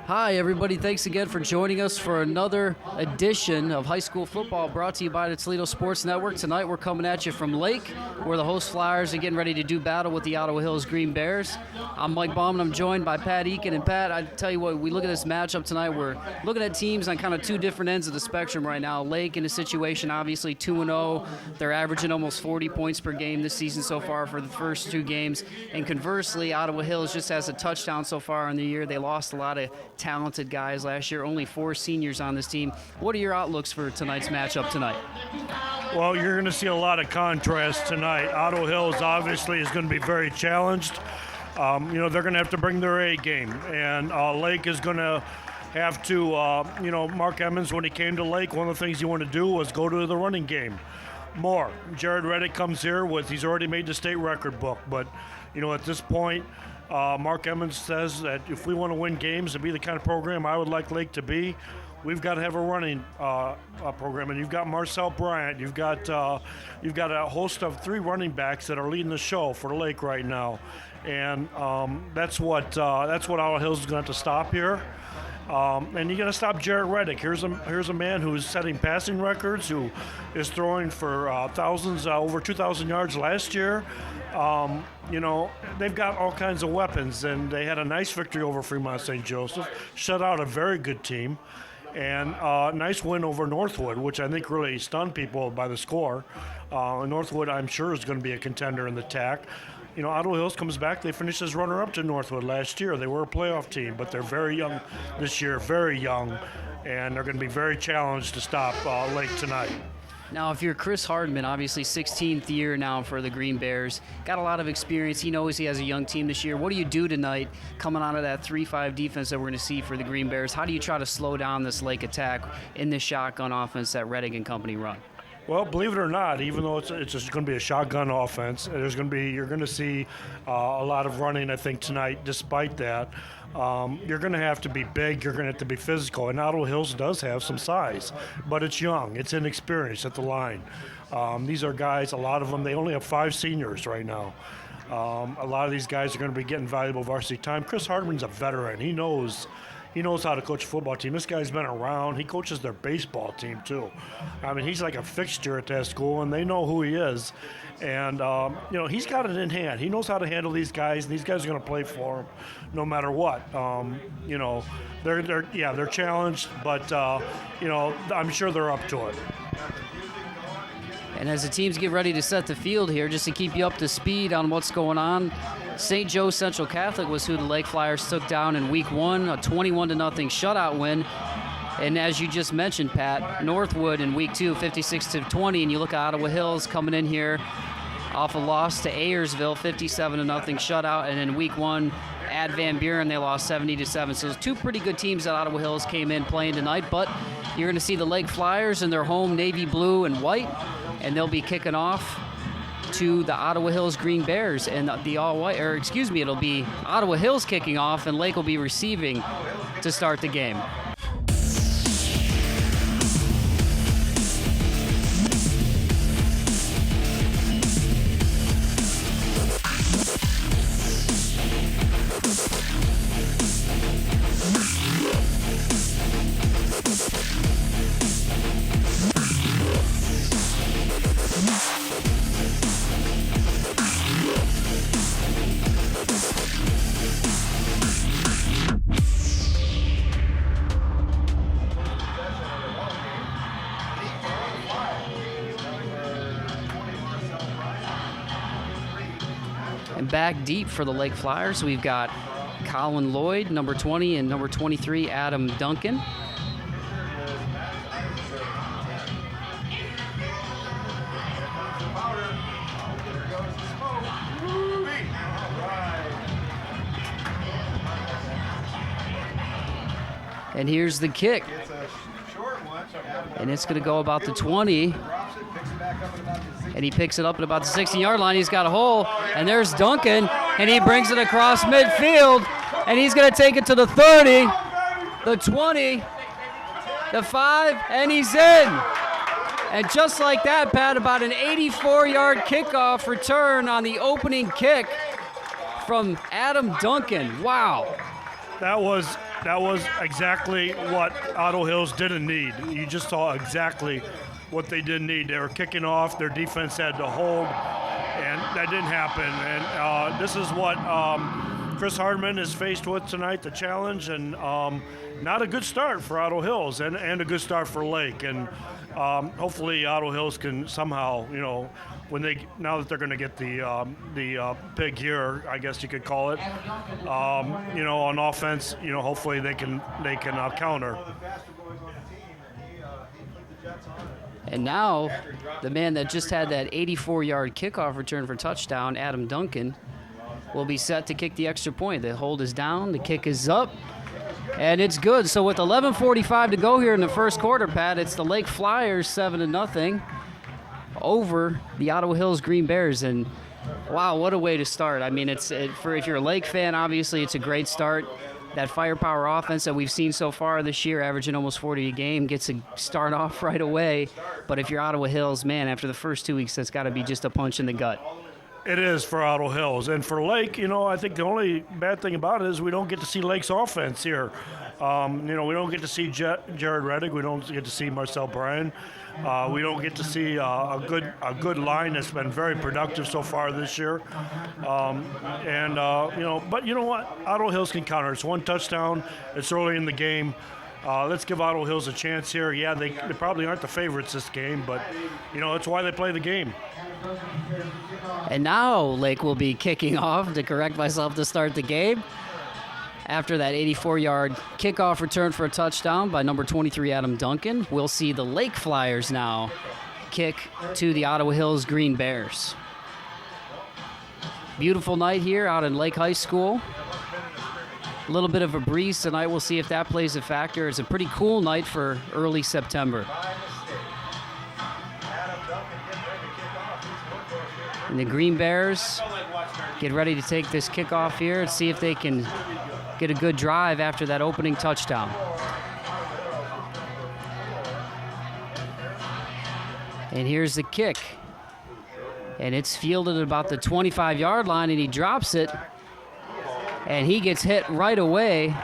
Hi, everybody. Thanks again for joining us for another edition of High School Football brought to you by the Toledo Sports Network. Tonight, we're coming at you from Lake, where the host Flyers are getting ready to do battle with the Ottawa Hills Green Bears. I'm Mike Baum, and I'm joined by Pat Eakin. And Pat, I tell you what, we look at this matchup tonight. We're looking at teams on kind of two different ends of the spectrum right now. Lake in a situation, obviously 2-0. They're averaging almost 40 points per game this season so far for the first two games. And conversely, Ottawa Hills just has a touchdown so far in the year. They lost a lot of talented guys last year, only 4 seniors on this team. What are your outlooks for tonight's matchup tonight? Well, you're going to see a lot of contrast tonight. Ottawa Hills obviously is going to be very challenged. They're going to have to bring their A game, and Lake is going to have to, Mark Emmons, when he came to Lake, one of the things he wanted to do was go to the running game more. Jared Reddick comes here he's already made the state record book, but, at this point, Mark Emmons says that if we want to win games and be the kind of program I would like Lake to be, we've got to have a running program. And you've got Marcel Bryant, you've got a host of 3 running backs that are leading the show for Lake right now, and that's what Ottawa Hills is going to have to stop here. And you got to stop Jared Reddick. Here's a man who's setting passing records, who is throwing for thousands, over 2,000 yards last year. They've got all kinds of weapons, and they had a nice victory over Fremont St. Joseph, shut out a very good team, and a nice win over Northwood, which I think really stunned people by the score. Northwood, I'm sure, is going to be a contender in the TAC. Ottawa Hills comes back. They finished as runner-up to Northwood last year. They were a playoff team, but they're very young this year, very young, and they're going to be very challenged to stop Lake tonight. Now, if you're Chris Hardman, obviously 16th year now for the Green Bears, got a lot of experience. He knows he has a young team this year. What do you do tonight coming out of that 3-5 defense that we're going to see for the Green Bears? How do you try to slow down this Lake attack in this shotgun offense that Reddick and company run? Well, believe it or not, even though it's just going to be a shotgun offense, you're going to see a lot of running, I think, tonight. Despite that, you're going to have to be big. You're going to have to be physical. And Ottawa Hills does have some size, but it's young. It's inexperienced at the line. These are guys. A lot of them. They only have 5 seniors right now. A lot of these guys are going to be getting valuable varsity time. Chris Hardman's a veteran. He knows how to coach a football team. This guy's been around. He coaches their baseball team, too. I mean, he's like a fixture at that school, and they know who he is. And, he's got it in hand. He knows how to handle these guys, and these guys are going to play for him no matter what. They're challenged, but, I'm sure they're up to it. And as the teams get ready to set the field here, just to keep you up to speed on what's going on, St. Joe Central Catholic was who the Lake Flyers took down in Week 1, a 21-0 shutout win. And as you just mentioned, Pat, Northwood in Week 2, 56-20, and you look at Ottawa Hills coming in here off a loss to Ayersville, 57-0 shutout, and in Week 1 at Van Buren, they lost 70-7. So two pretty good teams that Ottawa Hills came in playing tonight, but you're going to see the Lake Flyers in their home navy blue and white, and they'll be kicking off to the Ottawa Hills Green Bears, and it'll be Ottawa Hills kicking off, and Lake will be receiving to start the game. And back deep for the Lake Flyers, we've got Colin Lloyd, number 20, and number 23, Adam Duncan. And here's the kick. And it's going to go about the 20. And he picks it up at about the 60-yard line. He's got a hole. And there's Duncan. And he brings it across midfield. And he's going to take it to the 30, the 20, the 5, and he's in. And just like that, Pat, about an 84-yard kickoff return on the opening kick from Adam Duncan. Wow. That was exactly what Ottawa Hills didn't need. You just saw exactly what they didn't need. They were kicking off. Their defense had to hold, and that didn't happen. And this is what Chris Hardman is faced with tonight, the challenge, and not a good start for Ottawa Hills and a good start for Lake. And hopefully Ottawa Hills can somehow, now that they're going to get the pig here, I guess you could call it, on offense, hopefully they can counter. And now the man that just had that 84-yard kickoff return for touchdown, Adam Duncan, will be set to kick the extra point. The hold is down, the kick is up, and it's good. So with 11:45 to go here in the first quarter, Pat, it's the Lake Flyers 7-0 over the Ottawa Hills Green Bears. And wow, what a way to start. I mean, if you're a Lake fan, obviously it's a great start. That firepower offense that we've seen so far this year, averaging almost 40 a game, gets a start off right away. But if you're Ottawa Hills, man, after the first 2 weeks, that's got to be just a punch in the gut. It is for Ottawa Hills. And for Lake, I think the only bad thing about it is we don't get to see Lake's offense here. We don't get to see Jared Reddick. We don't get to see Marcel Bryan. We don't get to see a good line that's been very productive so far this year. But you know what? Ottawa Hills can counter. It's one touchdown. It's early in the game. Let's give Ottawa Hills a chance here. Yeah, they probably aren't the favorites this game, but, that's why they play the game. And now Lake will be kicking off, to correct myself, to start the game. After that 84-yard kickoff return for a touchdown by number 23, Adam Duncan, we'll see the Lake Flyers now kick to the Ottawa Hills Green Bears. Beautiful night here out in Lake High School. A little bit of a breeze tonight. We'll see if that plays a factor. It's a pretty cool night for early September. And the Green Bears get ready to take this kickoff here and see if they can get a good drive after that opening touchdown. And here's the kick. And it's fielded at about the 25-yard line, and he drops it. And he gets hit right away.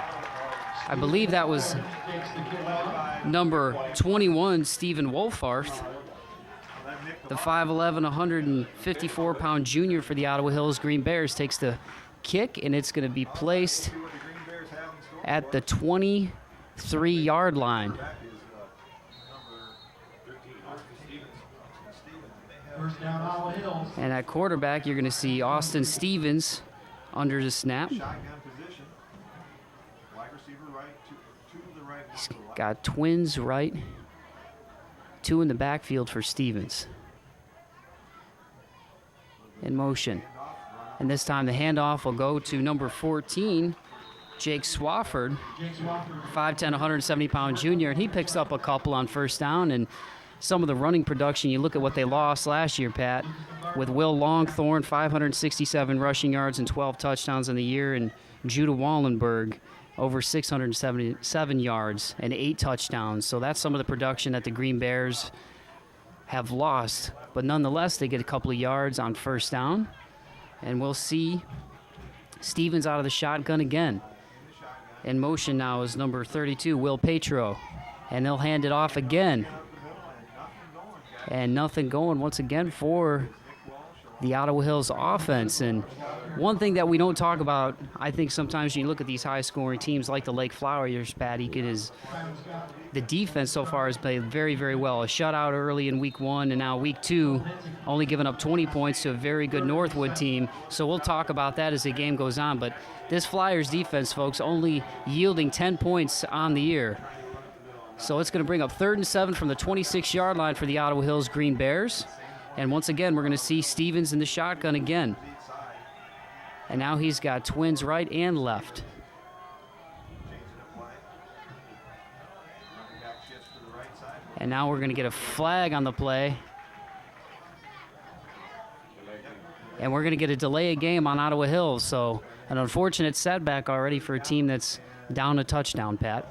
I believe that was number 21, Stephen Wolfarth. The 5'11", 154-pound junior for the Ottawa Hills Green Bears takes the kick, and it's going to be placed at the 23-yard line. And at quarterback, you're going to see Austin Stevens under the snap. He's got twins right, two in the backfield for Stevens. In motion. And this time the handoff will go to number 14, Jake Swafford, 5'10", 170-pound junior, and he picks up a couple on first down. And some of the running production, you look at what they lost last year, Pat, with Will Longthorne, 567 rushing yards and 12 touchdowns in the year, and Judah Wallenberg, over 677 yards and 8 touchdowns. So that's some of the production that the Green Bears have lost. But nonetheless, they get a couple of yards on first down. And we'll see Stevens out of the shotgun again. In motion now is number 32, Will Petro. And they'll hand it off again. And nothing going once again for the Ottawa Hills offense. And one thing that we don't talk about, I think sometimes when you look at these high-scoring teams like the Lake Flyers, Pat Eakin, is the defense so far has played very, very well. A shutout early in week 1, and now week 2, only giving up 20 points to a very good Northwood team. So we'll talk about that as the game goes on. But this Flyers defense, folks, only yielding 10 points on the year. So it's going to bring up 3rd and 7 from the 26-yard line for the Ottawa Hills Green Bears. And once again, we're going to see Stevens in the shotgun again. And now he's got twins right and left. And now we're going to get a flag on the play. And we're going to get a delay of game on Ottawa Hills. So an unfortunate setback already for a team that's down a touchdown, Pat.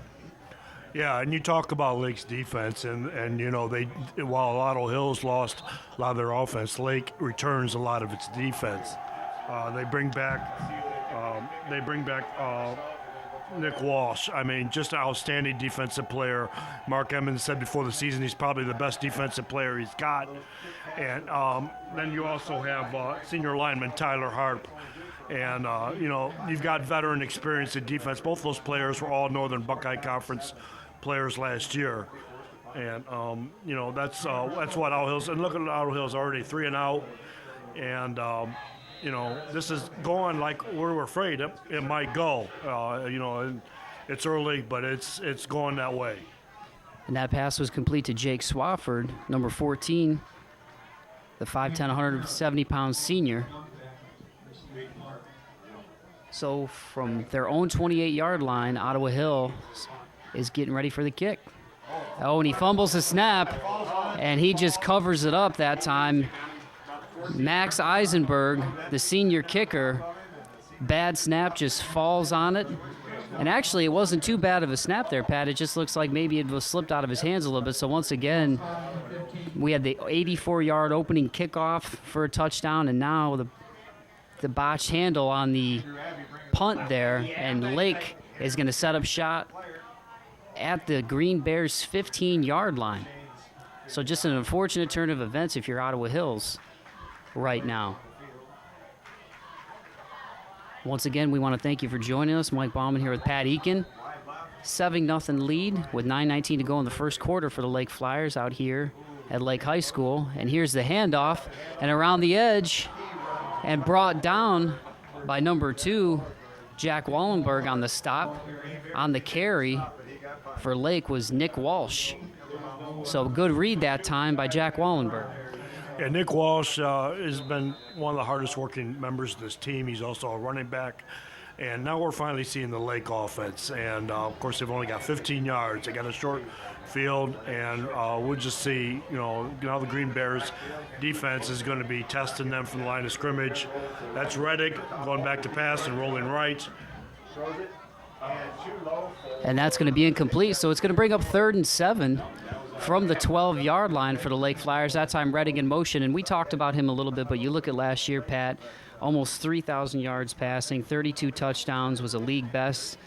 Yeah, and you talk about Lake's defense, and they, while Ottawa Hills lost a lot of their offense, Lake returns a lot of its defense. They bring back Nick Walsh. I mean, just an outstanding defensive player. Mark Emmons said before the season he's probably the best defensive player he's got. And then you also have senior lineman Tyler Harp. And, you've got veteran experience in defense. Both those players were all Northern Buckeye Conference players last year. And, that's what Ottawa Hills. And look at Ottawa Hills already 3-0. And, this is going like we're afraid it might go. And it's early, but it's going that way. And that pass was complete to Jake Swafford, number 14, the 5'10", 170-pound senior. So from their own 28-yard line, Ottawa Hills is getting ready for the kick. Oh, and he fumbles the snap, and he just covers it up that time. Max Eisenberg, the senior kicker, bad snap, just falls on it. And actually, it wasn't too bad of a snap there, Pat. It just looks like maybe it was slipped out of his hands a little bit. So once again, we had the 84-yard opening kickoff for a touchdown, and now the botched handle on the punt there, and Lake is going to set up shot at the Green Bears' 15-yard line. So just an unfortunate turn of events if you're Ottawa Hills right now. Once again, we want to thank you for joining us. Mike Bauman here with Pat Eakin. 7-0 lead with 9:19 to go in the first quarter for the Lake Flyers out here at Lake High School. And here's the handoff, and around the edge, and brought down by number 2, Jack Wallenberg on the stop. On the carry for Lake was Nick Walsh. So good read that time by Jack Wallenberg. Yeah, Nick Walsh has been one of the hardest working members of this team. He's also a running back. And now we're finally seeing the Lake offense. And, of course, they've only got 15 yards. They got a short field. And we'll just see, now the Green Bears defense is going to be testing them from the line of scrimmage. That's Reddick going back to pass and rolling right. And that's going to be incomplete. So it's going to bring up 3rd and 7 from the 12-yard line for the Lake Flyers. That time Reddick in motion. And we talked about him a little bit, but you look at last year, Pat, almost 3,000 yards passing, 32 touchdowns, was a league best.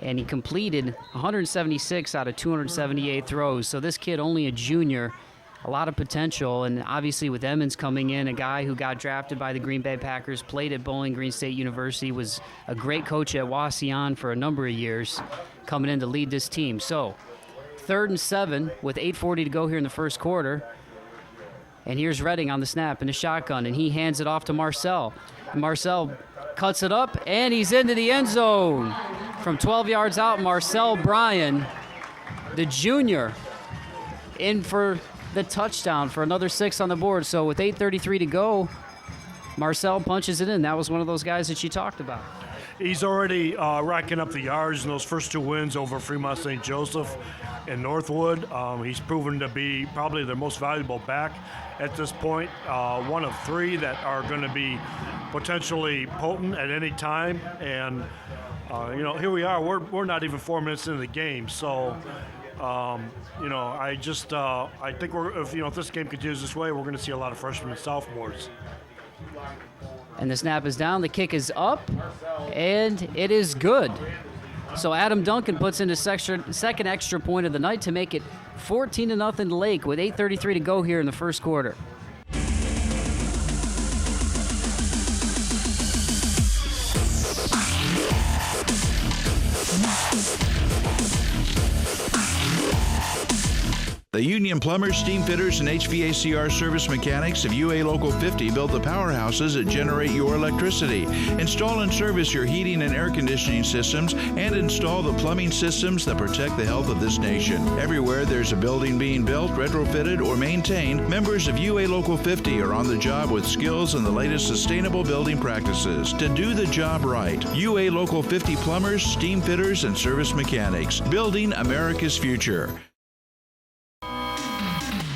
And he completed 176 out of 278 throws. So this kid, only a junior, a lot of potential. And obviously with Emmons coming in, a guy who got drafted by the Green Bay Packers, played at Bowling Green State University, was a great coach at Wauseon for a number of years, coming in to lead this team. So 3rd and 7 with 8:40 to go here in the first quarter. And here's Redding on the snap in the shotgun, and he hands it off to Marcel. And Marcel cuts it up, and he's into the end zone. From 12 yards out, Marcel Bryan, the junior, in for the touchdown for another 6 on the board. So with 8:33 to go, Marcel punches it in. That was one of those guys that you talked about. He's already racking up the yards in those first 2 wins over Fremont St. Joseph and Northwood. He's proven to be probably their most valuable back at this point. One of 3 that are going to be potentially potent at any time. And, here we are. We're not even 4 minutes into the game. So, I think if this game continues this way, we're going to see a lot of freshmen and sophomores. And the snap is down, the kick is up, and it is good. So Adam Duncan puts in his second extra point of the night to make it 14-0 Lake with 8:33 to go here in the first quarter. The union plumbers, steam fitters, and HVACR service mechanics of UA Local 50 build the powerhouses that generate your electricity. Install and service your heating and air conditioning systems, and install the plumbing systems that protect the health of this nation. Everywhere there's a building being built, retrofitted, or maintained, members of UA Local 50 are on the job with skills and the latest sustainable building practices to do the job right. UA Local 50 plumbers, steam fitters, and service mechanics, building America's future.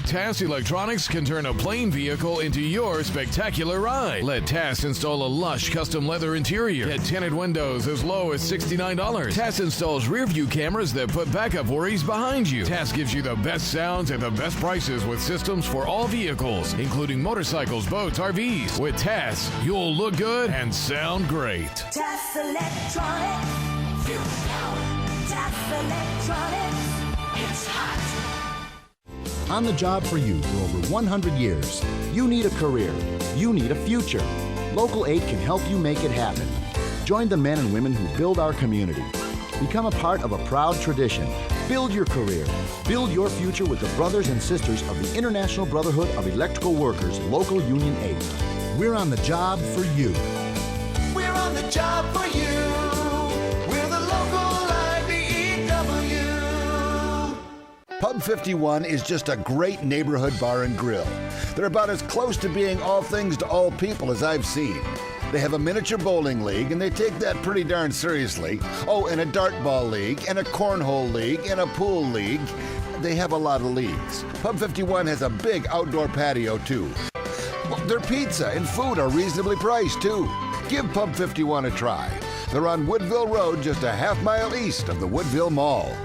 TAS Electronics can turn a plain vehicle into your spectacular ride. Let TAS install a lush custom leather interior. Get tinted windows as low as $69. TAS installs rear view cameras that put backup worries behind you. TAS gives you the best sounds at the best prices with systems for all vehicles, including motorcycles, boats, RVs. With TAS, you'll look good and sound great. TAS Electronics. Electronics, it's hot. On the job for you for over 100 years. You need a career. You need a future. Local 8 can help you make it happen. Join the men and women who build our community. Become a part of a proud tradition. Build your career. Build your future with the brothers and sisters of the International Brotherhood of Electrical Workers, Local Union 8. We're on the job for you. We're on the job for you. We're the local IBEW. Pub 51 is just a great neighborhood bar and grill. They're about as close to being all things to all people as I've seen. They have a miniature bowling league, and they take that pretty darn seriously. Oh, and a dartball league, and a cornhole league, and a pool league. They have a lot of leagues. Pub 51 has a big outdoor patio, too. Well, their pizza and food are reasonably priced, too. Give Pub 51 a try. They're on Woodville Road, just a half-mile east of the Woodville Mall.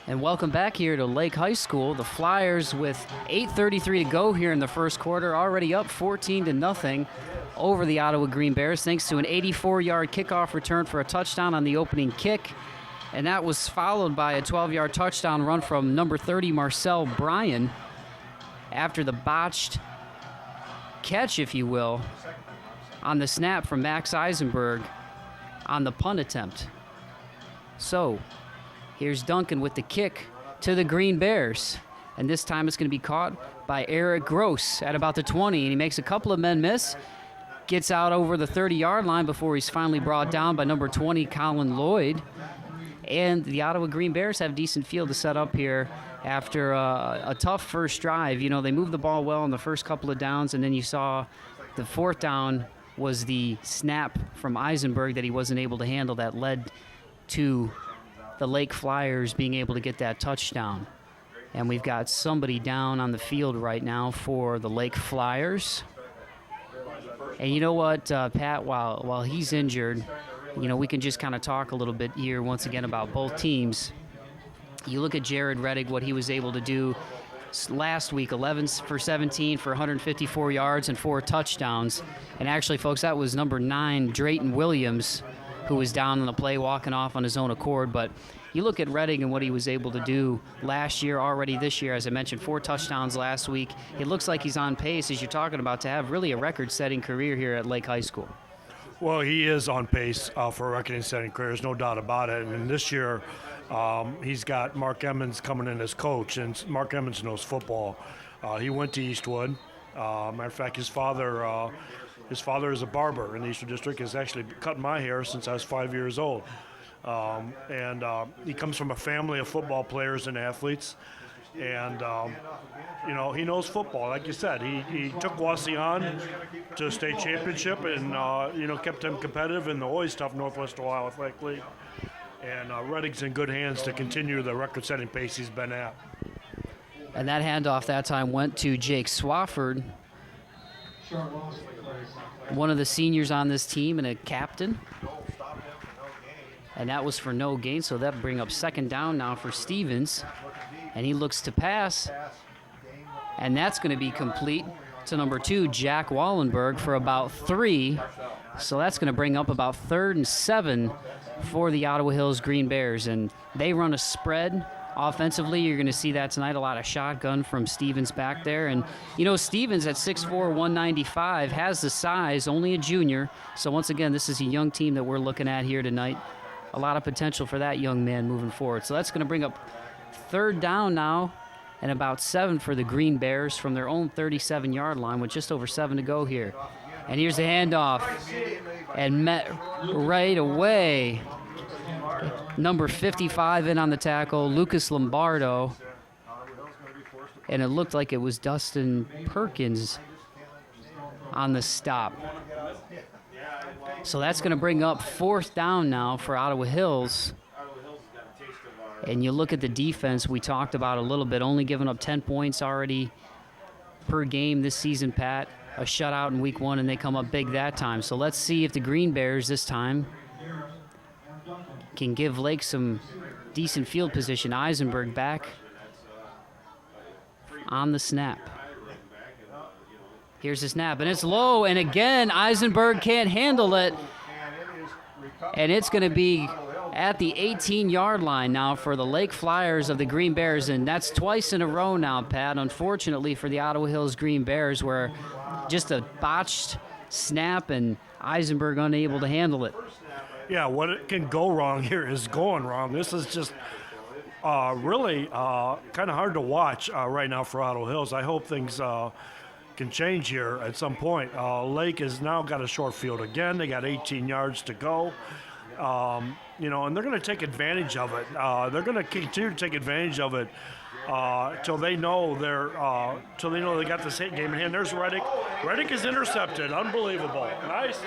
And welcome back here to Lake High School. The Flyers, with 8:33 to go here in the first quarter, already up 14-0 over the Ottawa Green Bears, thanks to an 84-yard kickoff return for a touchdown on the opening kick. And that was followed by a 12-yard touchdown run from number 30, Marcel Bryan, after the botched catch, if you will, on the snap from Max Eisenberg on the punt attempt. So, here's Duncan with the kick to the Green Bears. And this time it's going to be caught by Eric Gross at about the 20. And he makes a couple of men miss. Gets out over the 30-yard line before he's finally brought down by number 20, Colin Lloyd. And the Ottawa Green Bears have decent field to set up here after a tough first drive. You know, they moved the ball well in the first couple of downs, and then you saw the fourth down was the snap from Eisenberg that he wasn't able to handle that led to the Lake Flyers being able to get that touchdown. And we've got somebody down on the field right now for the Lake Flyers. And you know what, Pat, while he's injured, you know, we can just kind of talk a little bit here once again about both teams. You look at Jared Reddick, what he was able to do last week, 11 for 17 for 154 yards and 4 touchdowns. And actually, folks, that was number 9, Drayton Williams, who was down on the play, walking off on his own accord. But you look at Redding and what he was able to do last year, already this year, as I mentioned, 4 touchdowns last week. It looks like he's on pace, as you're talking about, to have really a record-setting career here at Lake High School. Well, he is on pace for a record-setting career. There's no doubt about it. And this year, he's got Mark Emmons coming in as coach, and Mark Emmons knows football. He went to Eastwood. Matter of fact, his father is a barber in the Eastwood District. Has actually cut my hair since I was 5 years old. And he comes from a family of football players and athletes. And, you know, he knows football. Like you said, he took Wasion to a state championship and, you know, kept them competitive in the always tough Northwest Ohio Athletic League. And Redding's in good hands to continue the record-setting pace he's been at. And that handoff that time went to Jake Swafford, one of the seniors on this team and a captain. And that was for no gain, so that bring up second down now for Stevens. And he looks to pass, and that's going to be complete to number 2, Jack Wallenberg, for about 3. So that's going to bring up about 3rd and 7 for the Ottawa Hills Green Bears. And they run a spread offensively. You're going to see that tonight, a lot of shotgun from Stevens back there. And, you know, Stevens at 6'4", 195, has the size, only a junior. So once again, this is a young team that we're looking at here tonight. A lot of potential for that young man moving forward. So that's going to bring up 3rd down now and about 7 for the Green Bears from their own 37-yard line with just over 7 to go here. And here's the handoff, and met right away. Number 55 in on the tackle, Lucas Lombardo. And it looked like it was Dustin Perkins on the stop. So that's going to bring up 4th down now for Ottawa Hills. And you look at the defense we talked about a little bit, only giving up 10 points already per game this season, Pat. A shutout in week 1, and they come up big that time. So let's see if the Green Bears this time can give Lake some decent field position. Eisenberg back on the snap. Here's the snap, and it's low, and again, Eisenberg can't handle it. And it's going to be at the 18-yard line now for the Lake Flyers of the Green Bears, and that's twice in a row now, Pat, unfortunately for the Ottawa Hills Green Bears, where just a botched snap and Eisenberg unable to handle it. Yeah, what can go wrong here is going wrong. This is just really kind of hard to watch right now for Ottawa Hills. I hope things can change here at some point. Lake has now got a short field again. They got 18 yards to go. And they're going to take advantage of it. They're going to continue to take advantage of it till they know they got this hit game in hand. There's Reddick. Reddick is intercepted. Unbelievable. Nice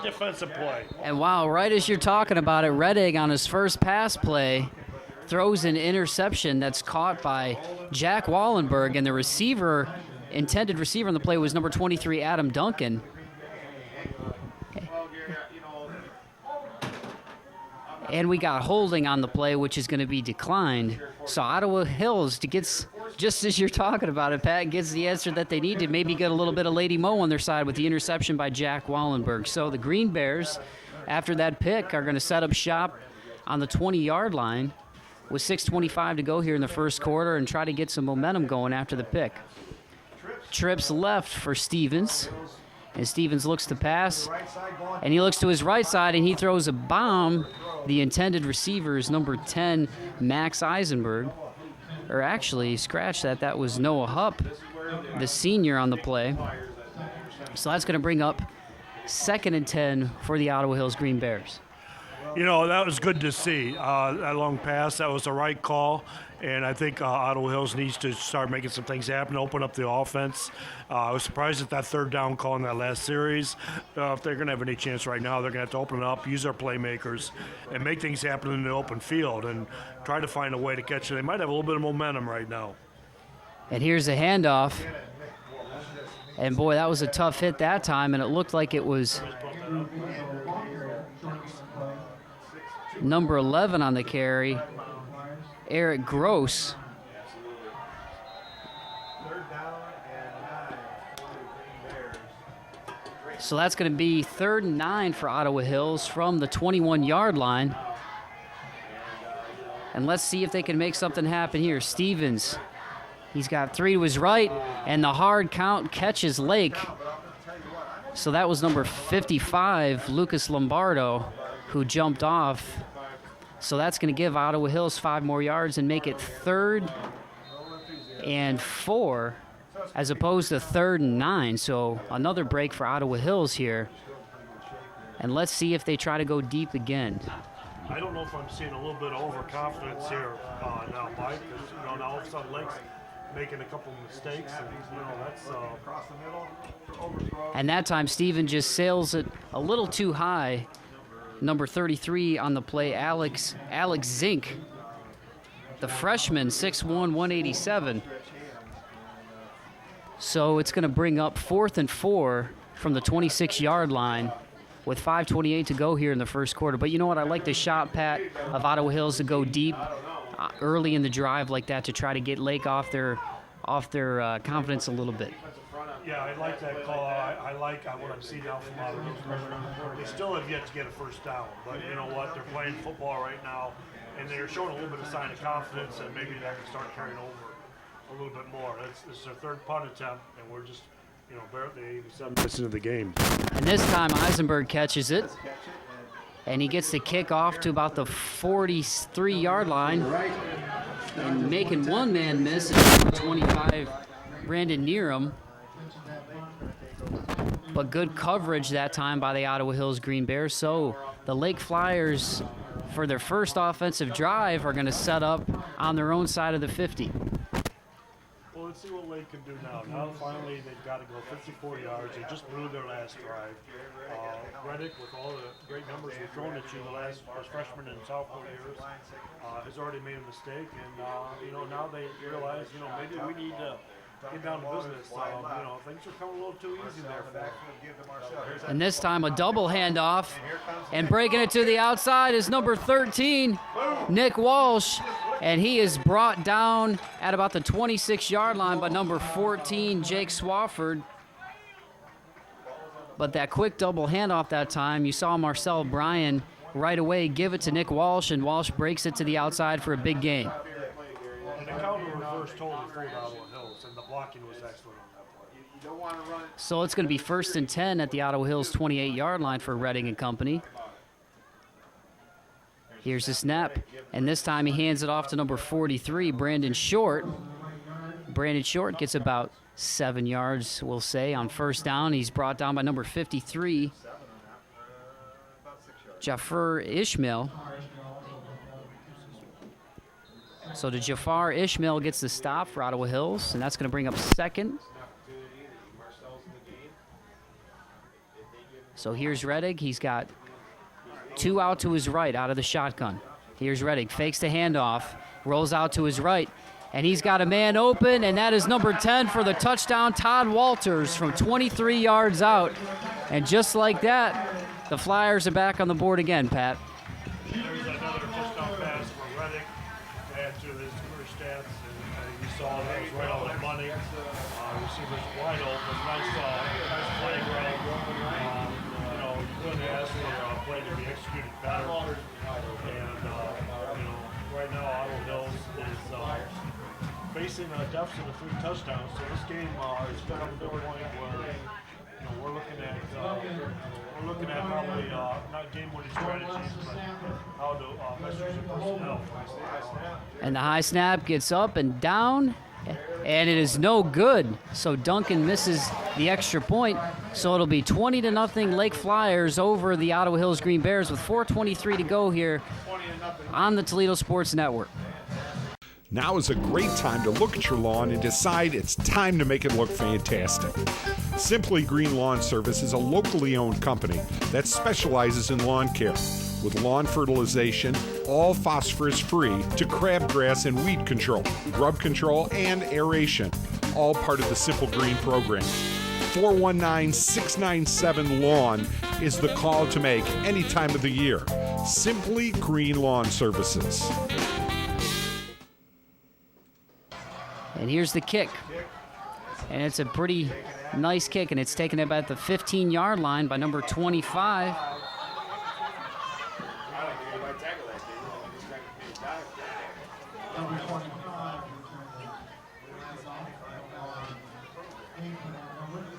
defensive play. And wow, right as you're talking about it, Reddick on his first pass play throws an interception that's caught by Jack Wallenberg, and the intended receiver on the play was number 23, Adam Duncan. And we got holding on the play, which is going to be declined. So Ottawa Hills gets, just as you're talking about it, Pat, gets the answer that they need to maybe get a little bit of Lady Mo on their side with the interception by Jack Wallenberg. So the Green Bears, after that pick, are going to set up shop on the 20-yard line with 6:25 to go here in the first quarter and try to get some momentum going after the pick. Trips left for Stevens. And Stevens looks to pass, and he looks to his right side, and he throws a bomb. The intended receiver is number 10, Max Eisenberg. Or actually, scratch that. That was Noah Hupp, the senior on the play. So that's going to bring up 2nd and 10 for the Ottawa Hills Green Bears. That was good to see. That long pass, that was the right call. And I think Ottawa Hills needs to start making some things happen, open up the offense. I was surprised at that third down call in that last series. If they're going to have any chance right now, they're going to have to open it up, use their playmakers, and make things happen in the open field and try to find a way to catch it. They might have a little bit of momentum right now. And here's a handoff. And, boy, that was a tough hit that time, and it looked like it was number 11 on the carry, Eric Gross. So that's going to be 3rd and 9 for Ottawa Hills from the 21-yard line. And let's see if they can make something happen here. Stevens, he's got 3 to his right, and the hard count catches Lake. So that was number 55, Lucas Lombardo, who jumped off. So that's going to give Ottawa Hills 5 more yards and make it 3rd and 4 as opposed to 3rd and 9. So another break for Ottawa Hills here. And let's see if they try to go deep again. I don't know if I'm seeing a little bit of overconfidence here now, Mike, because now all of a sudden Lake's making a couple mistakes, and that's across the middle. And that time Steven just sails it a little too high. Number 33 on the play, Alex Zink, the freshman, 6'1", 187. So it's going to bring up 4th and 4 from the 26-yard line with 5:28 to go here in the first quarter. But you know what? I like the shot, Pat, of Ottawa Hills to go deep early in the drive like that to try to get Lake off their confidence a little bit. Yeah, I like that call. I like what I'm seeing now from Ottawa Hills. They still have yet to get a first down, but you know what? They're playing football right now, and they're showing a little bit of sign of confidence, and maybe that can start carrying over a little bit more. This is their 3rd punt attempt, and we're just, barely 87 minutes into the game. And this time Eisenberg catches it, and he gets the kick off to about the 43-yard line, and making one man miss at number 25, Brandon Neerum. But good coverage that time by the Ottawa Hills Green Bears. So the Lake Flyers, for their first offensive drive, are going to set up on their own side of the 50. Well, let's see what Lake can do now. Now finally they've got to go 54 yards. They just blew their last drive. Reddick, with all the great numbers we've thrown at you the last freshman and sophomore years, has already made a mistake. And, now they realize, maybe we need to get down to business. Things are coming a little too easy there for them. And this time a double handoff, and breaking it to the outside is number 13, Nick Walsh. And he is brought down at about the 26-yard line by number 14, Jake Swafford. But that quick double handoff that time, you saw Marcel Bryan right away give it to Nick Walsh, and Walsh breaks it to the outside for a big gain. And the counter reverse totally fooled Ottawa Hills, and the blocking was excellent on that play. You don't want to run. So it's going to be 1st and 10 at the Ottawa Hills 28-yard line for Redding and company. Here's the snap, and this time he hands it off to number 43, Brandon Short. Brandon Short gets about 7 yards, we'll say, on first down. He's brought down by number 53, Jafar Ishmael. So the Jafar Ishmael gets the stop for Ottawa Hills, and that's going to bring up 2nd. So here's Reddick. He's got 2 out to his right out of the shotgun. Here's Reddick, fakes the handoff, rolls out to his right, and he's got a man open, and that is number 10 for the touchdown, Todd Walters, from 23 yards out. And just like that, the Flyers are back on the board again, Pat. There's another touchdown pass for Reddick to add to his career stats, and you saw that was right on the money. Receivers wide open, nice play, Greg. You couldn't ask for a play to be executed better. And right now Ottawa Hills is facing a deficit of 3 touchdowns. So this game is coming to a point where we're looking at probably not game-winning strategies, but how to best use your personnel. And the high snap gets up and down, and it is no good. So Duncan misses the extra point. So it'll be 20-0 Lake Flyers over the Ottawa Hills Green Bears with 4:23 to go here on the Toledo Sports Network. Now is a great time to look at your lawn and decide it's time to make it look fantastic. Simply Green Lawn Service is a locally owned company that specializes in lawn care, with lawn fertilization, all phosphorus free, to crabgrass and weed control, grub control, and aeration, all part of the Simple Green program. 419-697-LAWN is the call to make any time of the year. Simply Green Lawn Services. And here's the kick. And it's a pretty nice kick, and it's taken up at the 15-yard line by number 25.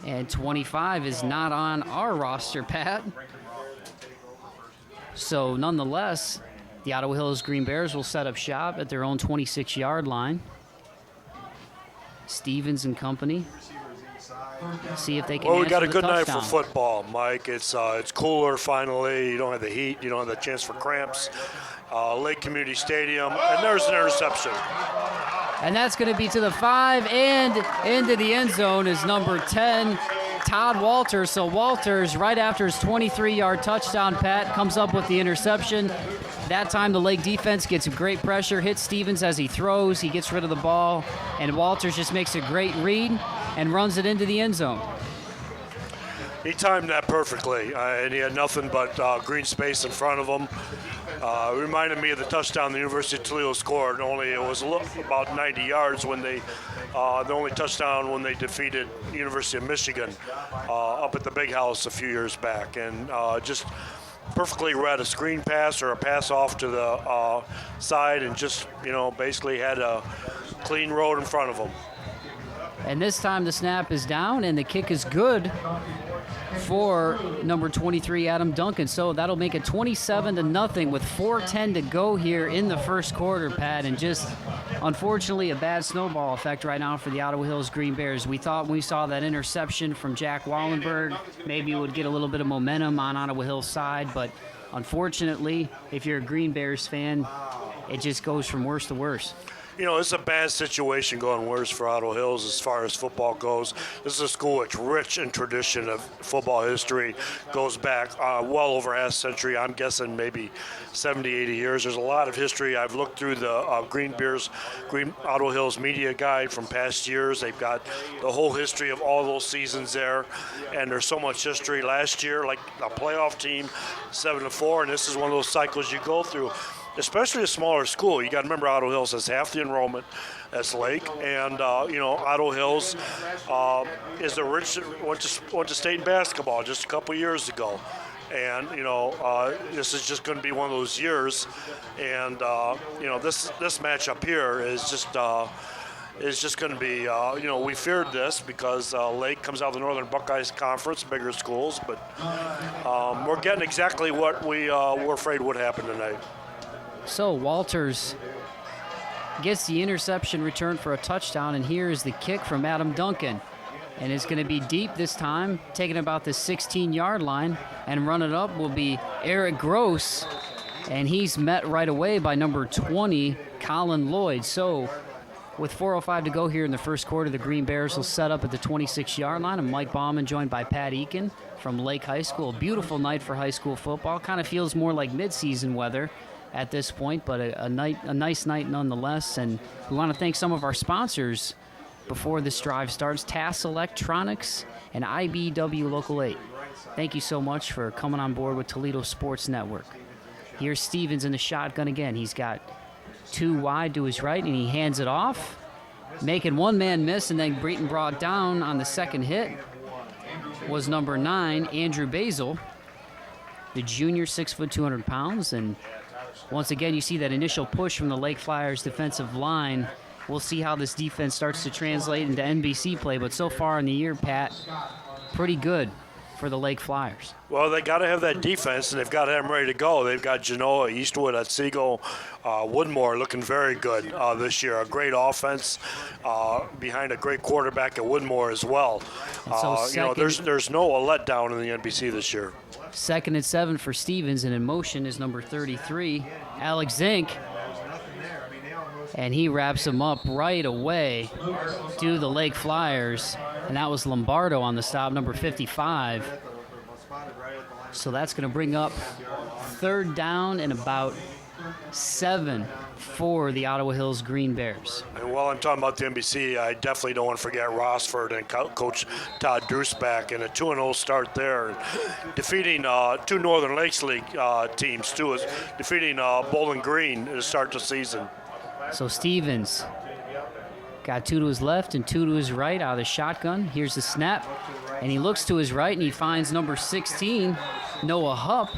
And 25 is not on our roster, Pat. So nonetheless, the Ottawa Hills Green Bears will set up shop at their own 26-yard line. Stevens and company. See if they can. Well, we got a good touchdown. night for football, Mike. It's cooler finally. You don't have the heat. You don't have the chance for cramps. Lake Community Stadium, and there's an interception. And that's going to be to the 5, and into the end zone is number 10, Todd Walters. So Walters, right after his 23-yard touchdown, Pat, comes up with the interception. That time the Lake defense gets great pressure, hits Stevens as he throws, he gets rid of the ball, and Walters just makes a great read and runs it into the end zone. He timed that perfectly, and he had nothing but green space in front of him. It reminded me of the touchdown the University of Toledo scored, only it was about 90 yards when the only touchdown when they defeated University of Michigan up at the Big House a few years back. And just perfectly read a screen pass or a pass off to the side, and just, basically had a clean road in front of him. And this time the snap is down, and the kick is good for number 23, Adam Duncan. So that'll make it 27-0 with 4:10 to go here in the first quarter, Pat. And just, unfortunately, a bad snowball effect right now for the Ottawa Hills Green Bears. We thought when we saw that interception from Jack Wallenberg, maybe it would get a little bit of momentum on Ottawa Hills' side. But unfortunately, if you're a Green Bears fan, it just goes from worse to worse. It's a bad situation going worse for Ottawa Hills as far as football goes. This is a school that's rich in tradition of football history, goes back well over half a century. I'm guessing maybe 70, 80 years. There's a lot of history. I've looked through the Green Ottawa Hills media guide from past years. They've got the whole history of all those seasons there, and there's so much history. Last year, like a playoff team, 7-4, and this is one of those cycles you go through. especially a smaller school. You got to remember Ottawa Hills has half the enrollment as Lake, and Ottawa Hills is the rich. Went to state in basketball just a couple years ago. And this is just going to be one of those years, and this matchup here is just going to be we feared this because Lake comes out of the Northern Buckeyes Conference, bigger schools, but we're getting exactly what we were afraid would happen tonight. So Walters gets the interception return for a touchdown, and here is the kick from Adam Duncan. And it's going to be deep this time, taking about the 16-yard line, and running up will be Eric Gross, and he's met right away by number 20, Colin Lloyd. So with 4:05 to go here in the first quarter, the Green Bears will set up at the 26-yard line, and Mike Bauman joined by Pat Eakin from Lake High School. A beautiful night for high school football. Kind of feels more like midseason weather at this point, but a nice night nonetheless. And we want to thank some of our sponsors before this drive starts: TAS Electronics and IBW Local 8. Thank you so much for coming on board with Toledo Sports Network. Here's Stevens in the shotgun again. He's got two wide to his right, and he hands it off, making one man miss, and then Breton brought down on the second hit was number 9, Andrew Basil, the junior, 6 foot 200 pounds. And once again, you see that initial push from the Lake Flyers defensive line. We'll see how this defense starts to translate into NBC play, but so far in the year, Pat, pretty good for the Lake Flyers. Well, they got to have that defense, and they've got to have them ready to go. They've got Genoa, Eastwood, Otsego, Woodmore looking very good this year. A great offense behind a great quarterback at Woodmore as well. There's no letdown in the NBC this year. 2nd and 7 for Stevens, and in motion is number 33, Alex Zink. And he wraps him up right away to the Lake Flyers. And that was Lombardo on the stop, number 55. So that's going to bring up 3rd down and about 7 for the Ottawa Hills Green Bears. And while I'm talking about the NBC, I definitely don't want to forget Rossford and Coach Todd Drusback, and a 2-0 start there. Defeating 2 Northern Lakes League teams, too, is defeating Bowling Green to start the season. So Stevens got 2 to his left and 2 to his right out of the shotgun. Here's the snap, and he looks to his right, and he finds number 16, Noah Hupp,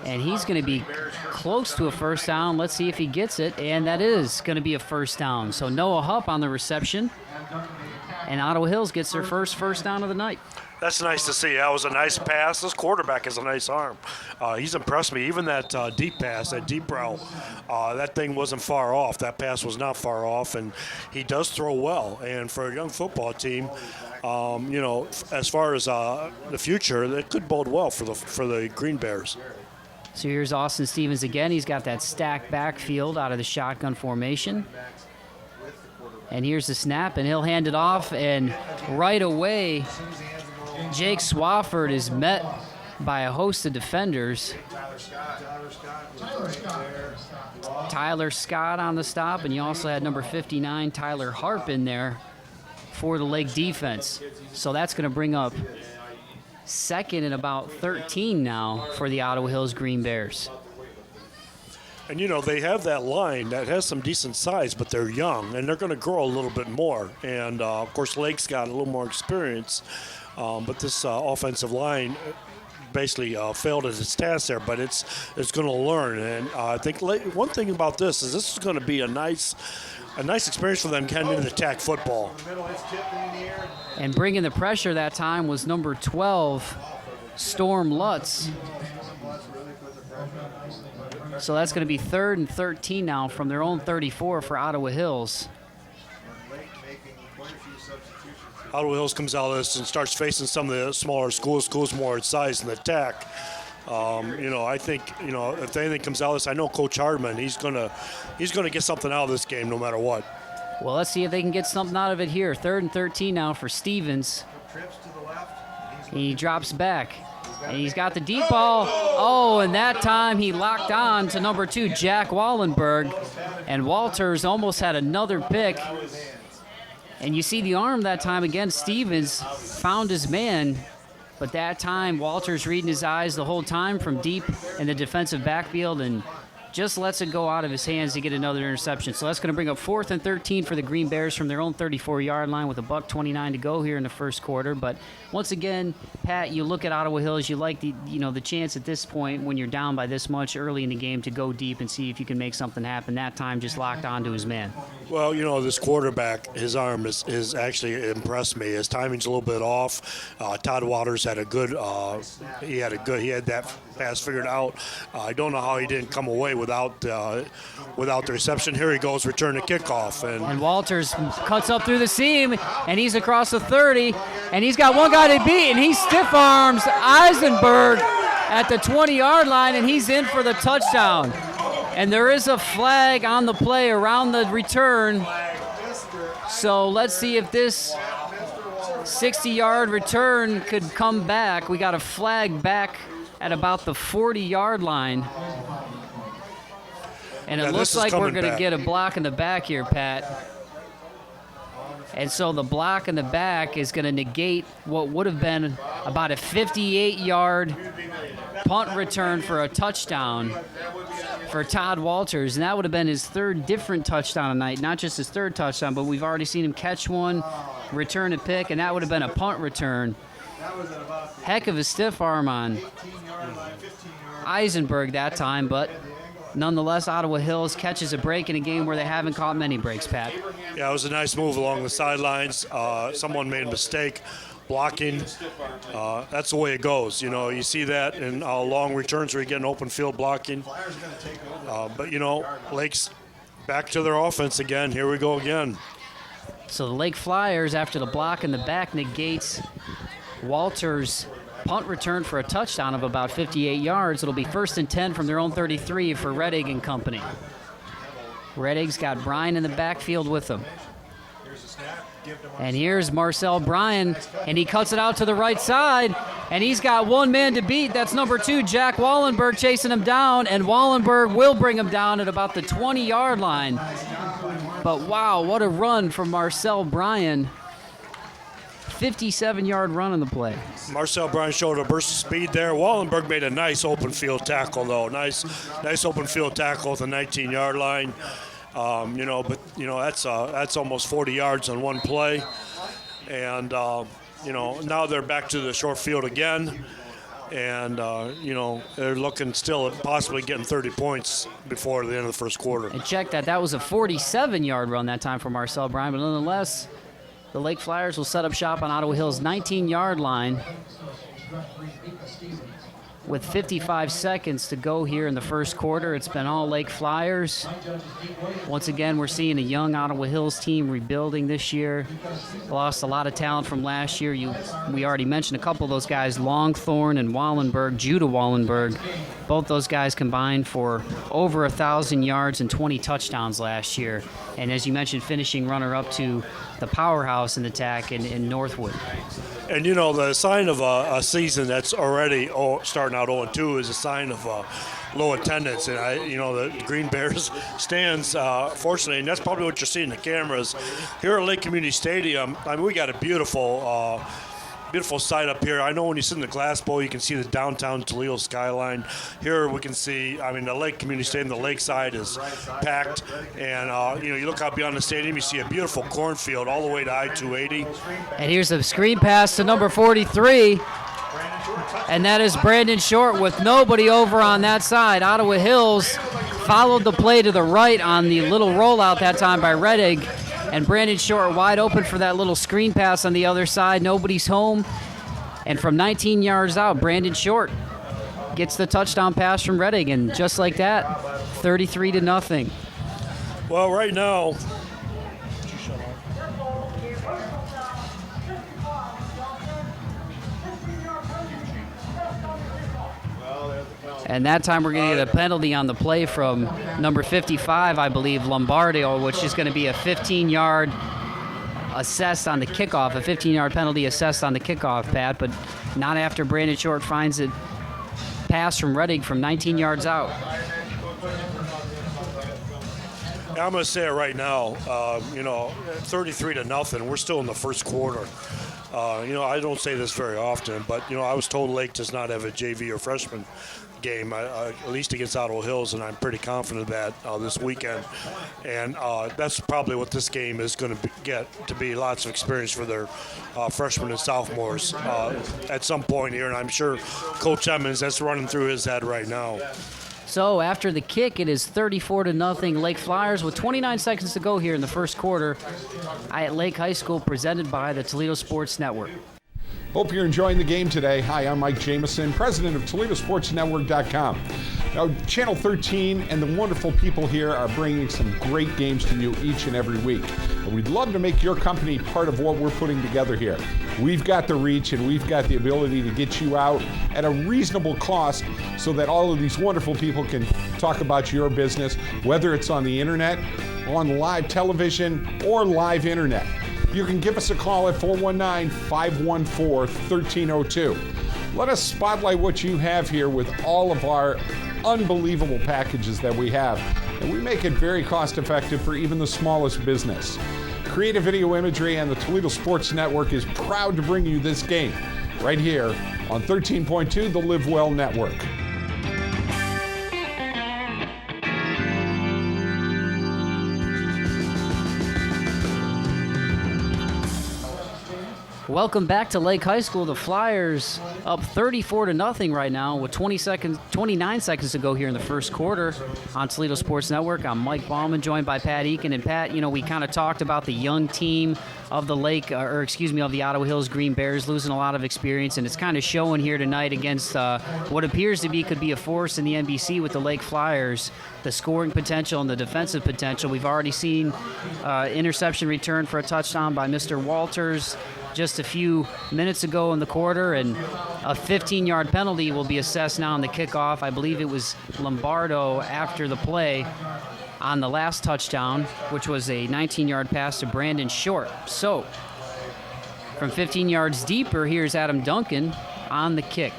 and he's going to be close to a first down. Let's see if he gets it, and that is going to be a first down. So Noah Hupp on the reception, and Ottawa Hills gets their first down of the night. That's nice to see. That was a nice pass. This quarterback has a nice arm. He's impressed me. Even that deep pass, that deep route, that thing wasn't far off. That pass was not far off, and he does throw well. And for a young football team, as far as the future, it could bode well for the Green Bears. So here's Austin Stevens again. He's got that stacked backfield out of the shotgun formation. And here's the snap, and he'll hand it off, and right away, Jake Swafford is met by a host of defenders. Tyler Scott on the stop, and you also had number 59, Tyler Harp, in there for the Lake defense. So that's going to bring up 2nd and about 13 now for the Ottawa Hills Green Bears. And, they have that line that has some decent size, but they're young, and they're going to grow a little bit more. And, of course, Lake's got a little more experience. But this offensive line basically failed at its task there, but it's going to learn. And I think one thing about this is going to be a nice experience for them getting into tack football. And bringing the pressure that time was number 12, Storm Lutz. So that's going to be 3rd and 13 now from their own 34 for Ottawa Hills. Ottawa Hills comes out of this and starts facing some of the smaller schools more at size in the attack. I think, if anything comes out of this, I know Coach Hardman, he's gonna get something out of this game no matter what. Well, let's see if they can get something out of it here. 3rd and 13 now for Stevens. He drops back, and he's got the deep ball. Oh, and that time he locked on to number 2, Jack Wallenberg, and Walters almost had another pick. And you see the arm that time again. Stevens found his man, but that time Walters reading his eyes the whole time from deep in the defensive backfield and just lets it go out of his hands to get another interception. So that's going to bring up 4th and 13 for the Green Bears from their own 34-yard line with $1:29 to go here in the first quarter. But once again, Pat, you look at Ottawa Hills, you like the chance at this point when you're down by this much early in the game to go deep and see if you can make something happen. That time just locked onto his man. Well, this quarterback, his arm is actually impressed me. His timing's a little bit off. Todd Waters had a good, he had that pass figured out. I don't know how he didn't come away without the reception. Here he goes, return the kickoff. And Walters cuts up through the seam, and he's across the 30, and he's got one guy to beat, and he stiff arms Eisenberg at the 20-yard line, and he's in for the touchdown. And there is a flag on the play around the return. So let's see if this 60-yard return could come back. We got a flag back at about the 40-yard line. And it looks like we're going to get a block in the back here, Pat. And so the block in the back is going to negate what would have been about a 58-yard punt return for a touchdown for Todd Walters. And that would have been his third different touchdown tonight. Not just his third touchdown, but we've already seen him catch one, return a pick, and that would have been a punt return. Heck of a stiff arm on Eisenberg that time, but nonetheless, Ottawa Hills catches a break in a game where they haven't caught many breaks, Pat. Yeah, it was a nice move along the sidelines. Someone made a mistake blocking. That's the way it goes. You see that in long returns where you get an open field blocking. But, Lake's back to their offense again. Here we go again. So the Lake Flyers, after the block in the back, negates Walters' punt return for a touchdown of about 58 yards. It'll be 1st and 10 from their own 33 for Reddig and company. Reddig's got Bryan in the backfield with him. And here's Marcel Bryan, and he cuts it out to the right side, and he's got one man to beat. That's number 2, Jack Wallenberg, chasing him down, and Wallenberg will bring him down at about the 20-yard line. But wow, what a run from Marcel Bryan. 57-yard run on the play. Marcel Bryan showed a burst of speed there. Wallenberg made a nice open field tackle, though. Nice open field tackle at the 19-yard line. That's almost 40 yards on one play. And, now they're back to the short field again. And, they're looking still at possibly getting 30 points before the end of the first quarter. And check that. That was a 47-yard run that time for Marcel Bryan. But nonetheless, the Lake Flyers will set up shop on Ottawa Hills' 19-yard line with 55 seconds to go here in the first quarter. It's been all Lake Flyers. Once again, we're seeing a young Ottawa Hills team rebuilding this year. Lost a lot of talent from last year. We already mentioned a couple of those guys, Longthorn and Wallenberg, Judah Wallenberg. Both those guys combined for over 1,000 yards and 20 touchdowns last year. And as you mentioned, finishing runner-up to the powerhouse in the TAC in Northwood. And, the sign of a season that's already starting out 0-2 is a sign of low attendance. And, the Green Bears stands, fortunately, and that's probably what you're seeing in the cameras. Here at Lake Community Stadium, we got a beautiful sight up here. I know when you sit in the glass bowl, you can see the downtown Toledo skyline. Here we can see, the Lake Community Stadium, the lakeside is packed. And, you look out beyond the stadium, you see a beautiful cornfield all the way to I-280. And here's a screen pass to number 43. And that is Brandon Short with nobody over on that side. Ottawa Hills followed the play to the right on the little rollout that time by Reddig. And Brandon Short wide open for that little screen pass on the other side. Nobody's home. And from 19 yards out, Brandon Short gets the touchdown pass from Reddig. And just like that, 33-0. Well, right now, and that time we're going to get a penalty on the play from number 55, I believe, Lombardo, which is going to be a 15-yard assessed on the kickoff, a 15-yard penalty assessed on the kickoff, Pat, but not after Brandon Short finds it pass from Reddig from 19 yards out. I'm going to say it right now, 33-0. We're still in the first quarter. I don't say this very often, but, I was told Lake does not have a JV or freshman game, at least against Ottawa Hills, and I'm pretty confident of that this weekend. And that's probably what this game is going to get to be lots of experience for their freshmen and sophomores at some point here. And I'm sure Coach Emmons, that's running through his head right now. So after the kick, it is 34-0 Lake Flyers with 29 seconds to go here in the first quarter at Lake High School, presented by the Toledo Sports Network. Hope you're enjoying the game today. Hi, I'm Mike Jameson, president of ToledoSportsNetwork.com. Now, Channel 13 and the wonderful people here are bringing some great games to you each and every week. And we'd love to make your company part of what we're putting together here. We've got the reach and we've got the ability to get you out at a reasonable cost so that all of these wonderful people can talk about your business, whether it's on the internet, on live television, or live internet. You can give us a call at 419-514-1302. Let us spotlight what you have here with all of our unbelievable packages that we have. And we make it very cost effective for even the smallest business. Creative Video Imagery and the Toledo Sports Network is proud to bring you this game right here on 13.2, the Live Well Network. Welcome back to Lake High School. The Flyers up 34-0 right now with 29 seconds to go here in the first quarter on Toledo Sports Network. I'm Mike Bauman, joined by Pat Eakin. And Pat, we kind of talked about the young team of the of the Ottawa Hills Green Bears losing a lot of experience, and it's kind of showing here tonight against what appears to be could be a force in the NBC with the Lake Flyers. The scoring potential and the defensive potential. We've already seen interception return for a touchdown by Mr. Walters just a few minutes ago in the quarter, and a 15-yard penalty will be assessed now on the kickoff. I believe it was Lombardo after the play on the last touchdown, which was a 19-yard pass to Brandon Short. So, from 15 yards deeper, here's Adam Duncan on the kick.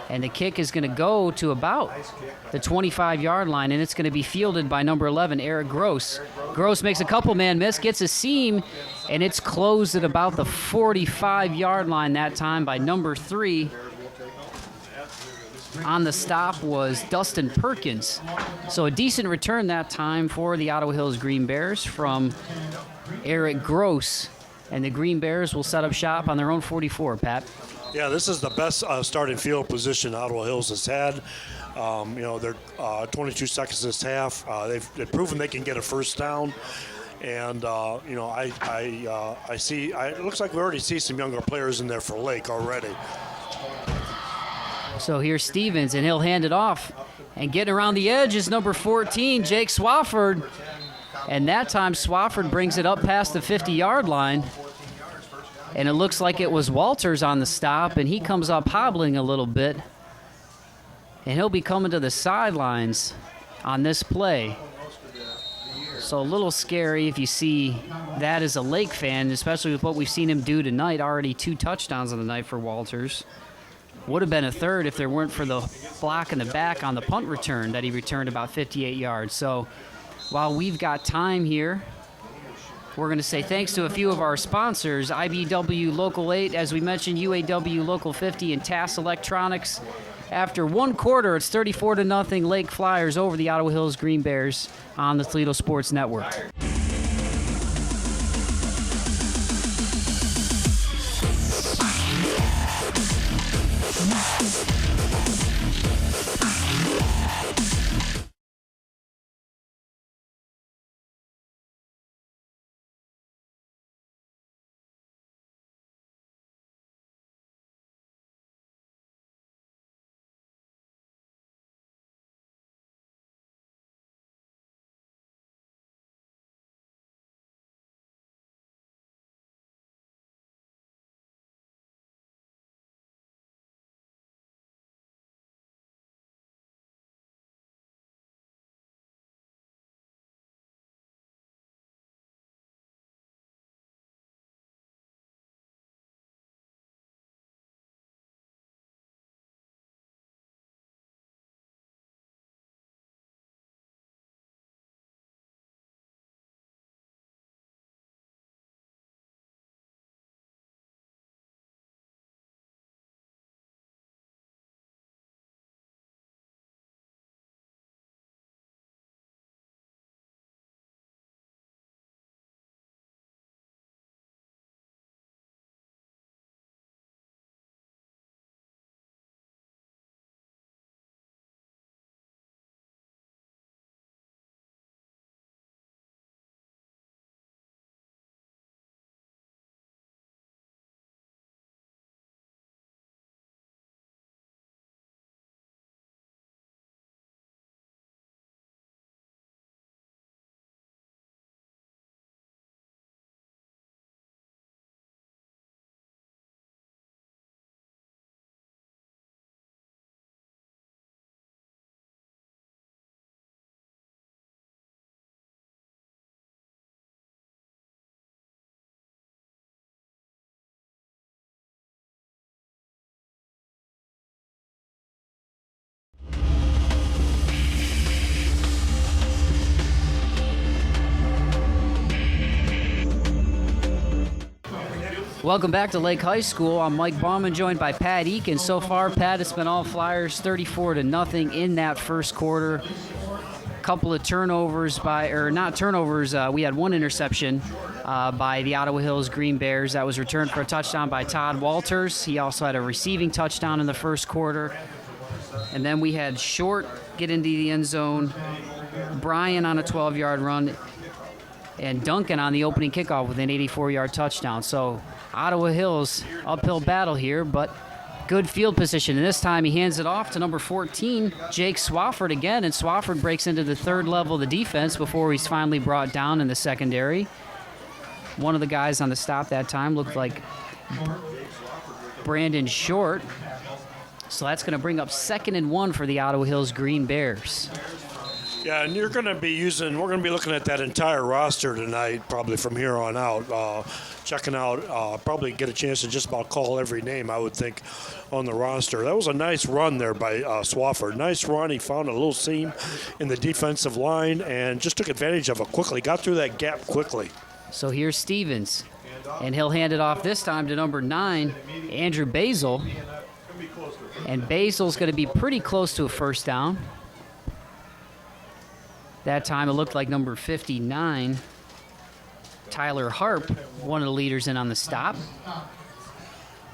And the kick is going to go to about the 25-yard line, and it's going to be fielded by number 11, Eric Gross. Gross makes a couple-man miss, gets a seam, and it's closed at about the 45-yard line that time by number 3. On the stop was Dustin Perkins. So a decent return that time for the Ottawa Hills Green Bears from Eric Gross. And the Green Bears will set up shop on their own 44, Pat. Yeah, this is the best starting field position Ottawa Hills has had. They're 22 seconds this half. They've proven they can get a first down. And, I see, it looks like we already see some younger players in there for Lake already. So here's Stevens, and he'll hand it off. And getting around the edge is number 14, Jake Swafford. And that time, Swafford brings it up past the 50-yard line. And it looks like it was Walters on the stop, and he comes up hobbling a little bit. And he'll be coming to the sidelines on this play. So a little scary if you see that as a Lake fan, especially with what we've seen him do tonight. Already 2 touchdowns on the night for Walters. Would have been a third if there weren't for the block in the back on the punt return that he returned about 58 yards. So while we've got time here, we're going to say thanks to a few of our sponsors, IBW Local 8, as we mentioned, UAW Local 50, and TAS Electronics. After one quarter, it's 34-0 Lake Flyers over the Ottawa Hills Green Bears on the Toledo Sports Network. Welcome back to Lake High School. I'm Mike Bauman, joined by Pat Eakin. So far, Pat, it's been all Flyers, 34-0 in that first quarter. Couple of turnovers we had one interception by the Ottawa Hills Green Bears that was returned for a touchdown by Todd Walters. He also had a receiving touchdown in the first quarter. And then we had Short get into the end zone, Brian on a 12-yard run, and Duncan on the opening kickoff with an 84-yard touchdown. So Ottawa Hills, uphill battle here, but good field position. And this time he hands it off to number 14, Jake Swafford again, and Swafford breaks into the third level of the defense before he's finally brought down in the secondary. One of the guys on the stop that time looked like Brandon Short. So that's going to bring up 2nd and 1 for the Ottawa Hills Green Bears. Yeah, and we're going to be looking at that entire roster tonight, probably from here on out, checking out, probably get a chance to just about call every name, I would think, on the roster. That was a nice run there by Swafford. Nice run. He found a little seam in the defensive line and just took advantage of it quickly, got through that gap quickly. So here's Stevens, and he'll hand it off this time to number 9, Andrew Basil. And Basil's going to be pretty close to a first down. That time it looked like number 59, Tyler Harp, one of the leaders in on the stop.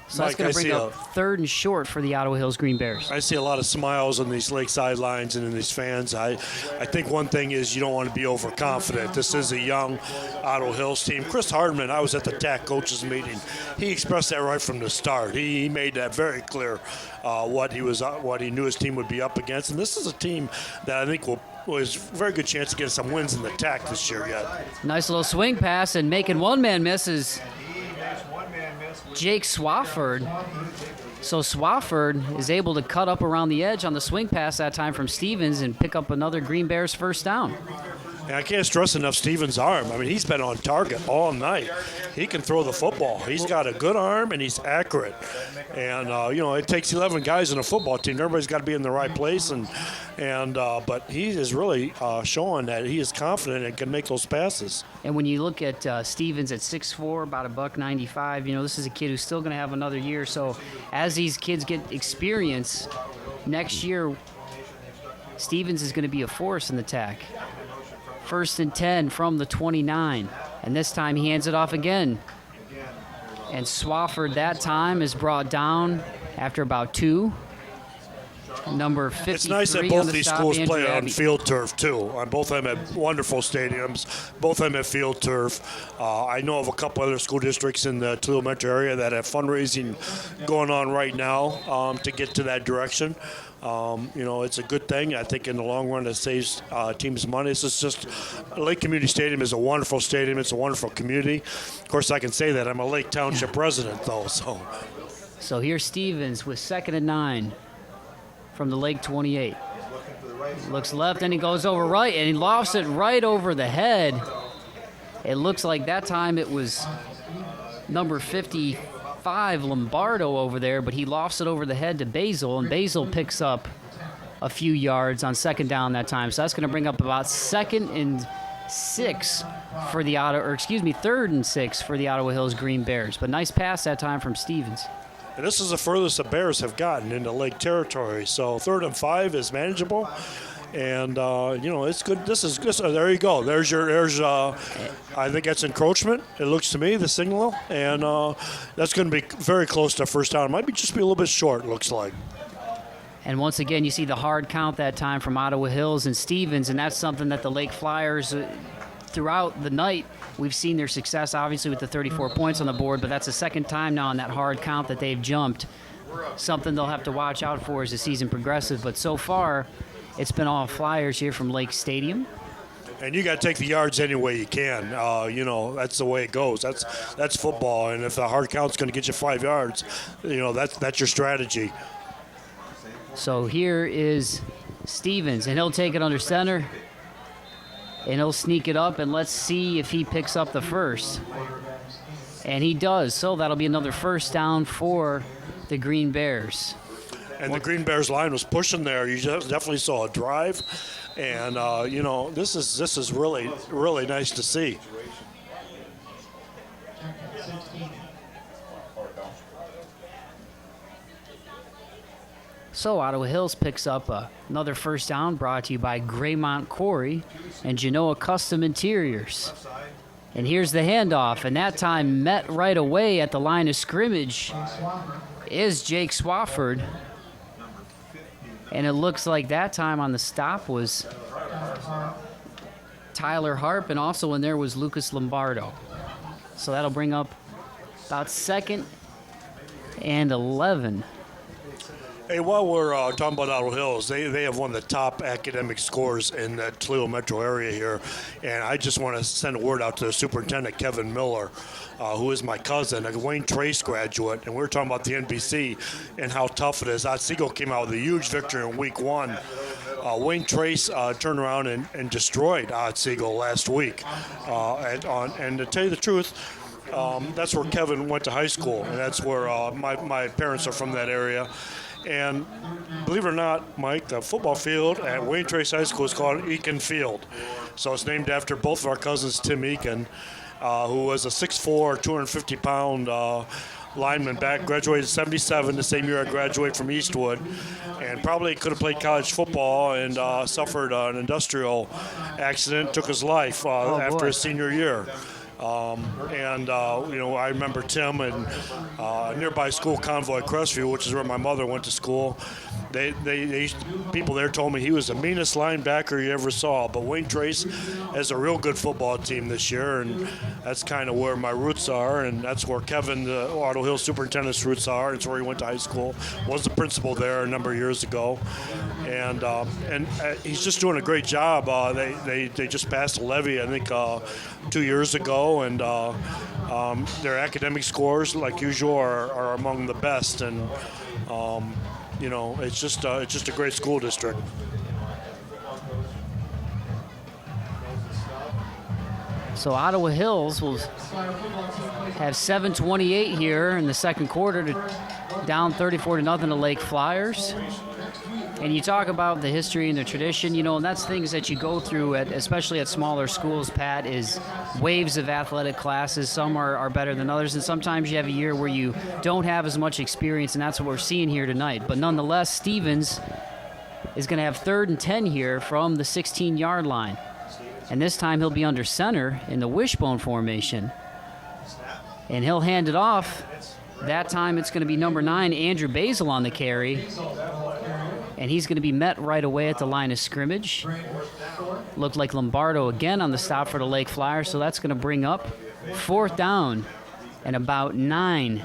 So that's going to bring up 3rd and short for the Ottawa Hills Green Bears. I see a lot of smiles on these lake sidelines and in these fans. I think one thing is you don't want to be overconfident. This is a young Ottawa Hills team. Chris Hardman, I was at the TAC coaches meeting. He expressed that right from the start. He made that very clear what he knew his team would be up against. And this is a team that I think was a very good chance to get some wins in the TAC this year yet. Nice little swing pass, and making one man miss is Jake Swafford. So Swafford is able to cut up around the edge on the swing pass that time from Stevens and pick up another Green Bears first down. And I can't stress enough Stevens' arm. I mean, he's been on target all night. He can throw the football. He's got a good arm, and he's accurate. And, it takes 11 guys in a football team. Everybody's got to be in the right place. But he is really showing that he is confident and can make those passes. And when you look at Stevens at 6'4", about $195, this is a kid who's still going to have another year. So as these kids get experience, next year, Stevens is going to be a force in the TAC. 1st and 10 from the 29. And this time he hands it off again. And Swafford that time is brought down after about 2. Number 53. It's nice that both these schools play on field turf, too. Both of them have wonderful stadiums. Both of them have field turf. I know of a couple other school districts in the Toledo metro area that have fundraising going on right now to get to that direction. It's a good thing. I think in the long run it saves teams money. It's just Lake Community Stadium is a wonderful stadium. It's a wonderful community. Of course, I can say that. I'm a Lake Township resident, though. So here's Stevens with 2nd and 9 from the Lake 28. Looks left, and he goes over right, and he lofts it right over the head. It looks like that time it was number 55, Lombardo, over there, but he lofts it over the head to Basil, and Basil picks up a few yards on 2nd down that time. So that's going to bring up about 2nd and 6 for the 3rd and 6 for the Ottawa Hills Green Bears. But nice pass that time from Stevens. And this is the furthest the Bears have gotten into Lake territory. So 3rd and 5 is manageable. And, it's good. There you go. I think that's encroachment. It looks to me, the signal. And that's going to be very close to first down. It might just be a little bit short, it looks like. And once again, you see the hard count that time from Ottawa Hills and Stevens, and that's something that the Lake Flyers, throughout the night, we've seen their success, obviously, with the 34 points on the board, but that's the 2nd time now on that hard count that they've jumped. Something they'll have to watch out for as the season progresses. But so far, it's been all Flyers here from Lake Stadium. And you got to take the yards any way you can. That's the way it goes. That's football. And if the hard count's going to get you 5 yards, that's your strategy. So here is Stevens, and he'll take it under center, and he'll sneak it up, and let's see if he picks up the first. And he does. So that'll be another first down for the Green Bears. And the Green Bears line was pushing there. You definitely saw a drive. And, this is really, really nice to see. So Ottawa Hills picks up another first down, brought to you by Graymont Quarry and Genoa Custom Interiors. And here's the handoff, and that time met right away at the line of scrimmage is Jake Swafford. And it looks like that time on the stop was Tyler Harp, and also in there was Lucas Lombardo. So that'll bring up about 2nd and 11. Hey, while we're talking about Ottawa Hills, they have one of the top academic scores in the Toledo metro area here. And I just want to send a word out to the superintendent, Kevin Miller, who is my cousin, a Wayne Trace graduate. And we were talking about the NBC and how tough it is. Otsego came out with a huge victory in week 1. Wayne Trace turned around and destroyed Otsego last week. And to tell you the truth, that's where Kevin went to high school, and that's where my parents are from that area. And believe it or not, Mike, the football field at Wayne Trace High School is called Eakin Field. So it's named after both of our cousins, Tim Eakin, who was a 6'4", 250-pound lineman back, graduated in 77, the same year I graduated from Eastwood, and probably could have played college football and suffered an industrial accident, took his life after his senior year. I remember Tim and nearby school, Convoy Crestview, which is where my mother went to school. People there told me he was the meanest linebacker you ever saw. But Wayne Trace has a real good football team this year, and that's kind of where my roots are, and that's where Kevin, the Ottawa Hills superintendent's roots are. It's where he went to high school. Was the principal there a number of years ago, and he's just doing a great job. They just passed a levy, I think, 2 years ago, and their academic scores, like usual, are among the best. And it's just a great school district. So Ottawa Hills will have 7:28 here in the second quarter, down 34-0 to Lake Flyers. And you talk about the history and the tradition, and that's things that you go through, especially at smaller schools, Pat, is waves of athletic classes. Some are better than others, and sometimes you have a year where you don't have as much experience, and that's what we're seeing here tonight. But nonetheless, Stevens is going to have 3rd and 10 here from the 16-yard line. And this time he'll be under center in the wishbone formation. And he'll hand it off. That time it's going to be number 9, Andrew Basil, on the carry. And he's going to be met right away at the line of scrimmage. Looked like Lombardo again on the stop for the Lake Flyers, so that's going to bring up 4th down and about 9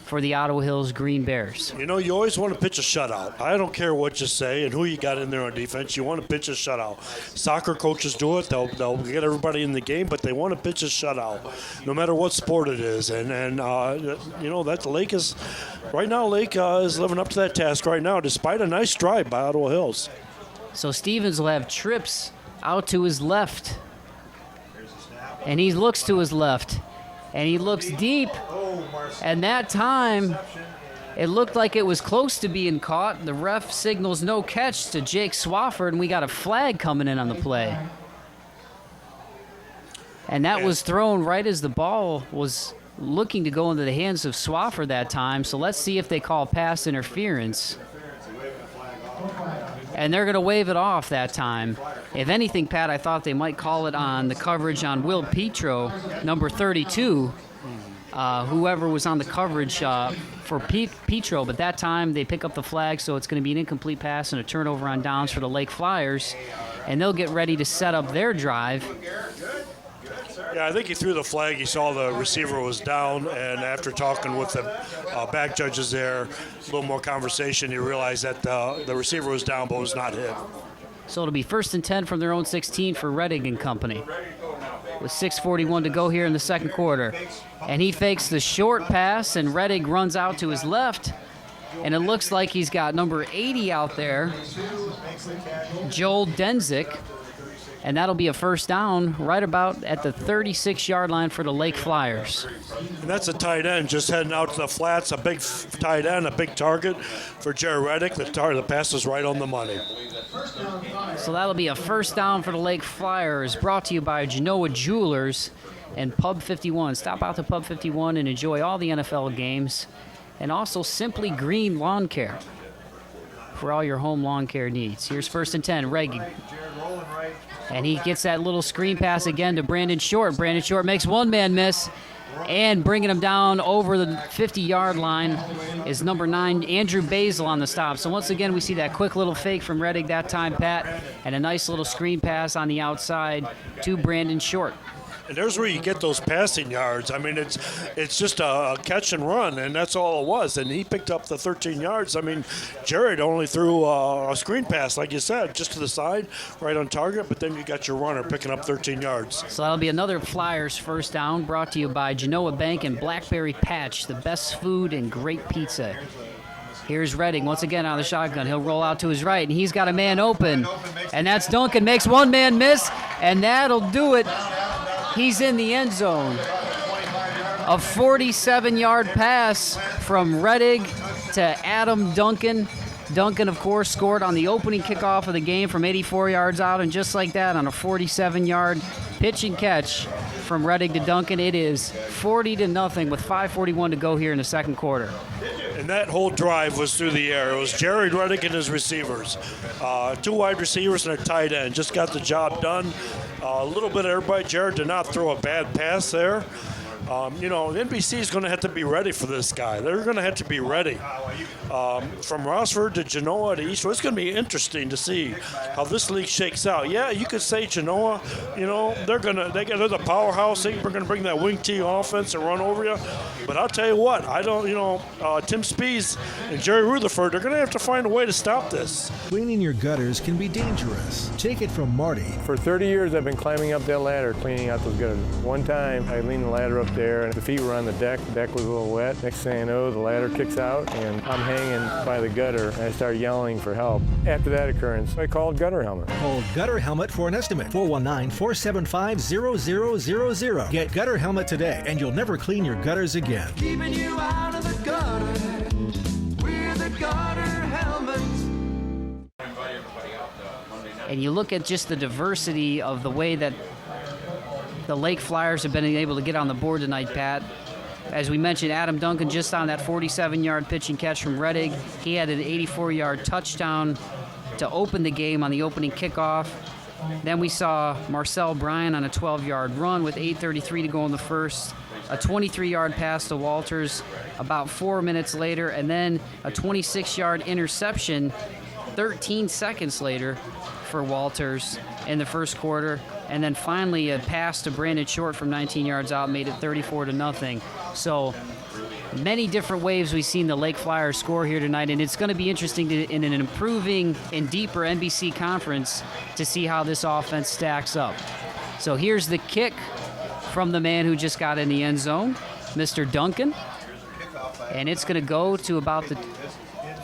for the Ottawa Hills Green Bears. You always want to pitch a shutout. I don't care what you say and who you got in there on defense. You want to pitch a shutout. Soccer coaches do it. They'll get everybody in the game, but they want to pitch a shutout, no matter what sport it is. And that Lake is right now. Lake is living up to that task right now, despite a nice drive by Ottawa Hills. So Stevens will have trips out to his left, and he looks to his left, and he looks deep. And that time, it looked like it was close to being caught. The ref signals no catch to Jake Swafford, and we got a flag coming in on the play. And that was thrown right as the ball was looking to go into the hands of Swafford that time. So let's see if they call pass interference. And they're going to wave it off that time. If anything, Pat, I thought they might call it on the coverage on Will Petro, number 32, whoever was on the coverage for Petro. But that time they pick up the flag, so it's going to be an incomplete pass and a turnover on downs for the Lake Flyers. And they'll get ready to set up their drive. Yeah, I think he threw the flag. He saw the receiver was down, and after talking with the back judges there, a little more conversation, he realized that the receiver was down but was not hit. So it'll be 1st and 10 from their own 16 for Reddick and company, with 6:41 to go here in the second quarter. And he fakes the short pass, and Reddick runs out to his left, and it looks like he's got number 80 out there, Joel Denzik. And that'll be a first down right about at the 36-yard line for the Lake Flyers. And that's a tight end just heading out to the flats, a big tight end, a big target for Jerry Reddick. The pass is right on the money. So that'll be a first down for the Lake Flyers, brought to you by Genoa Jewelers and Pub 51. Stop out to Pub 51 and enjoy all the NFL games, and also Simply Green Lawn Care. for all your home lawn care needs. Here's 1st and 10, Reg. And he gets that little screen pass again to Brandon Short. Brandon Short makes one man miss, and bringing him down over the 50-yard line is number 9, Andrew Basil on the stop. So once again, we see that quick little fake from Reddick that time, Pat, and a nice little screen pass on the outside to Brandon Short. And there's where you get those passing yards. I mean, it's just a catch and run, and that's all it was. And he picked up the 13 yards. I mean, Jared only threw a screen pass, like you said, just to the side, right on target, but then you got your runner picking up 13 yards. So that'll be another Flyers first down, brought to you by Genoa Bank and Blackberry Patch, the best food and great pizza. Here's Redding once again on the shotgun. He'll roll out to his right, and he's got a man open. And that's Duncan. Makes one man miss, and that'll do it. He's in the end zone. A 47-yard pass from Reddick to Adam Duncan. Duncan, of course, scored on the opening kickoff of the game from 84 yards out, and just like that, on a 47-yard pitch and catch from Reddick to Duncan, it is 40-0 with 5:41 to go here in the second quarter. And that whole drive was through the air. It was Jared Reddick and his receivers. 2 wide receivers and a tight end. Just got the job done. A little bit of everybody. Jared did not throw a bad pass there. NBC is going to have to be ready for this guy. They're going to have to be ready. From Rossford to Genoa to Eastwood, it's going to be interesting to see how this league shakes out. Yeah, you could say Genoa, they're the powerhouse. They're going to bring that wing T offense and run over you. But I'll tell you what, Tim Spees and Jerry Rutherford, they're going to have to find a way to stop this. Cleaning your gutters can be dangerous. Take it from Marty. For 30 years, I've been climbing up that ladder, cleaning out those gutters. One time, I leaned the ladder up there, and the feet were on the deck. The deck was a little wet. Next thing I know, the ladder kicks out, and I'm hanging by the gutter, and I start yelling for help. After that occurrence, I called Gutter Helmet. Call Gutter Helmet for an estimate. 419-475-0000. Get Gutter Helmet today, and you'll never clean your gutters again. Keeping you out of the gutter. We're the Gutter Helmet. And you look at just the diversity of the way that the Lake Flyers have been able to get on the board tonight, Pat. As we mentioned, Adam Duncan just on that 47-yard pitch and catch from Reddick. He had an 84-yard touchdown to open the game on the opening kickoff. Then we saw Marcel Bryan on a 12-yard run with 8:33 to go in the first. A 23-yard pass to Walters about 4 minutes later, and then a 26-yard interception 13 seconds later for Walters in the first quarter. And then finally a pass to Brandon Short from 19 yards out made it 34-0. So many different ways we've seen the Lake Flyers score here tonight, and it's going to be interesting in an improving and deeper NBC conference to see how this offense stacks up. So here's the kick from the man who just got in the end zone, Mr. Duncan. And it's going to go to about the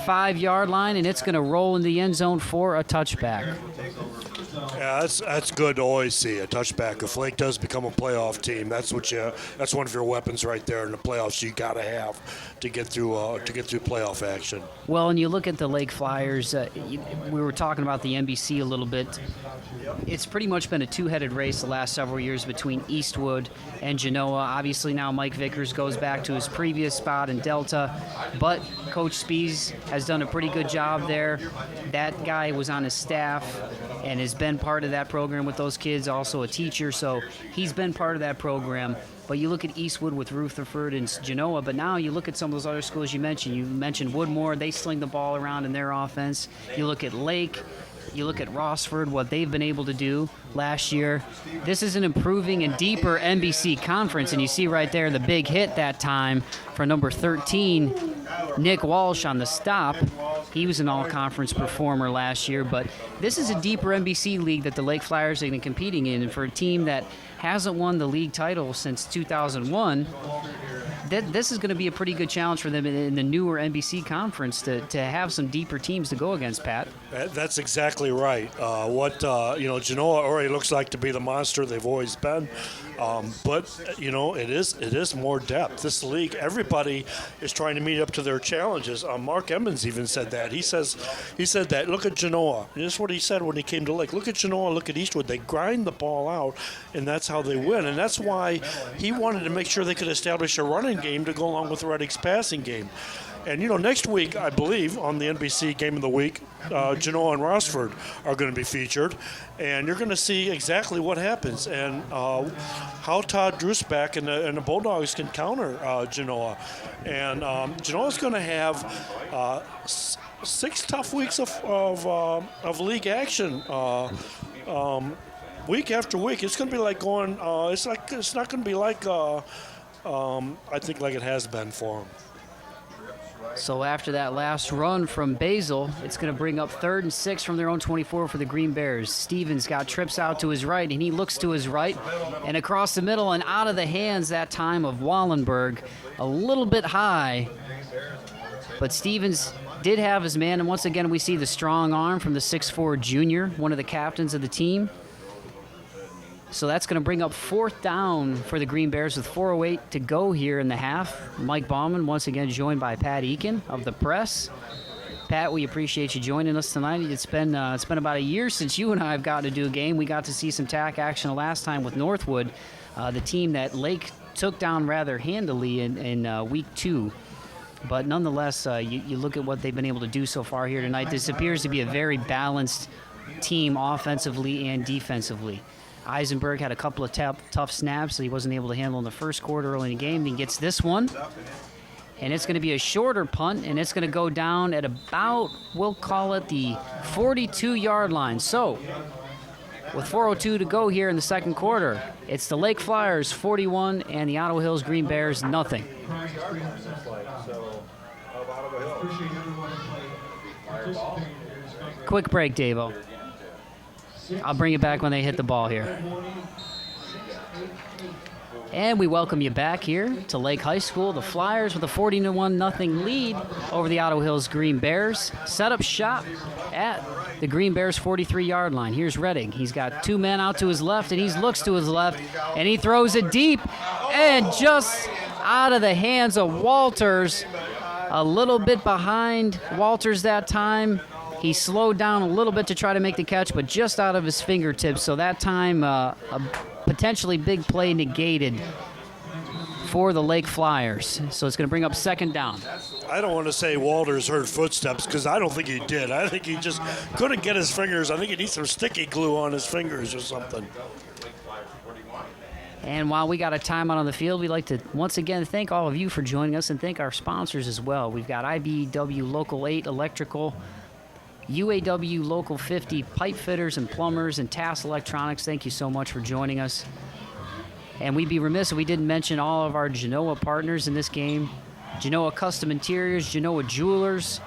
5-yard line, and it's going to roll in the end zone for a touchback. Yeah, that's good to always see a touchback. If Lake does become a playoff team, that's one of your weapons right there in the playoffs. You got to have to get through playoff action. Well, and you look at the Lake Flyers. We were talking about the NBC a little bit. It's pretty much been a two-headed race the last several years between Eastwood and Genoa. Obviously now Mike Vickers goes back to his previous spot in Delta, but Coach Spees has done a pretty good job there. That guy was on his staff and has been part of that program with those kids, also a teacher, so he's been part of that program. But you look at Eastwood with Rutherford and Genoa, but now you look at some of those other schools you mentioned. You mentioned Woodmore, they sling the ball around in their offense. You look at Lake, you look at Rossford, what they've been able to do last year. This is an improving and deeper NBC conference, and you see right there the big hit that time for number 13, Nick Walsh on the stop. He was an all-conference performer last year, but this is a deeper NBC league that the Lake Flyers have been competing in, and for a team that hasn't won the league title since 2001, this is going to be a pretty good challenge for them in the newer NBC conference to have some deeper teams to go against, Pat. That's exactly right. Genoa already looks like to be the monster they've always been. But it is more depth. This league, everybody is trying to meet up to their challenges. Mark Emmons even said that. He said that. Look at Genoa. This is what he said when he came to Lake. Look at Genoa. Look at Eastwood. They grind the ball out, and that's how they win. And that's why he wanted to make sure they could establish a running game to go along with Reddick's passing game. And, next week, I believe, on the NBC Game of the Week, Genoa and Rossford are going to be featured. And you're going to see exactly what happens and how Todd Drusback and the Bulldogs can counter Genoa. And Genoa's going to have 6 tough weeks of league action. Week after week, it's going to be like going. It's not going to be like I think like it has been for them. So after that last run from Basel, it's going to bring up 3rd and 6 from their own 24 for the Green Bears. Stevens got trips out to his right, and he looks to his right, and across the middle and out of the hands that time of Wallenberg, a little bit high, but Stevens did have his man, and once again we see the strong arm from the 6'4 junior, one of the captains of the team. So that's going to bring up 4th down for the Green Bears with 4:08 to go here in the half. Mike Bauman once again joined by Pat Eakin of the Press. Pat, we appreciate you joining us tonight. It's been about a year since you and I have gotten to do a game. We got to see some TAC action the last time with Northwood, the team that Lake took down rather handily in week 2. But nonetheless, you look at what they've been able to do so far here tonight. This appears to be a very balanced team offensively and defensively. Eisenberg had a couple of tough snaps that he wasn't able to handle in the first quarter early in the game. He gets this one, and it's going to be a shorter punt, and it's going to go down at about, we'll call it the 42-yard line. So with 4:02 to go here in the second quarter, it's the Lake Flyers 41 and the Ottawa Hills Green Bears nothing. Quick break, Davo. I'll bring it back when they hit the ball here. And we welcome you back here to Lake High School. The Flyers with a 40-1 lead over the Ottawa Hills Green Bears. Set up shop at the Green Bears 43-yard line. Here's Redding. He's got 2 men out to his left, and he looks to his left, and he throws it deep, and just out of the hands of Walters. A little bit behind Walters that time. He slowed down a little bit to try to make the catch, but just out of his fingertips. So that time, a potentially big play negated for the Lake Flyers. So it's going to bring up 2nd down. I don't want to say Walters heard footsteps because I don't think he did. I think he just couldn't get his fingers. I think he needs some sticky glue on his fingers or something. And while we got a timeout on the field, we'd like to once again thank all of you for joining us and thank our sponsors as well. We've got IBEW Local 8 Electrical, UAW Local 50 Pipe Fitters and Plumbers, and TAS Electronics. Thank you so much for joining us. And we'd be remiss if we didn't mention all of our Genoa partners in this game. Genoa Custom Interiors, Genoa Jewelers.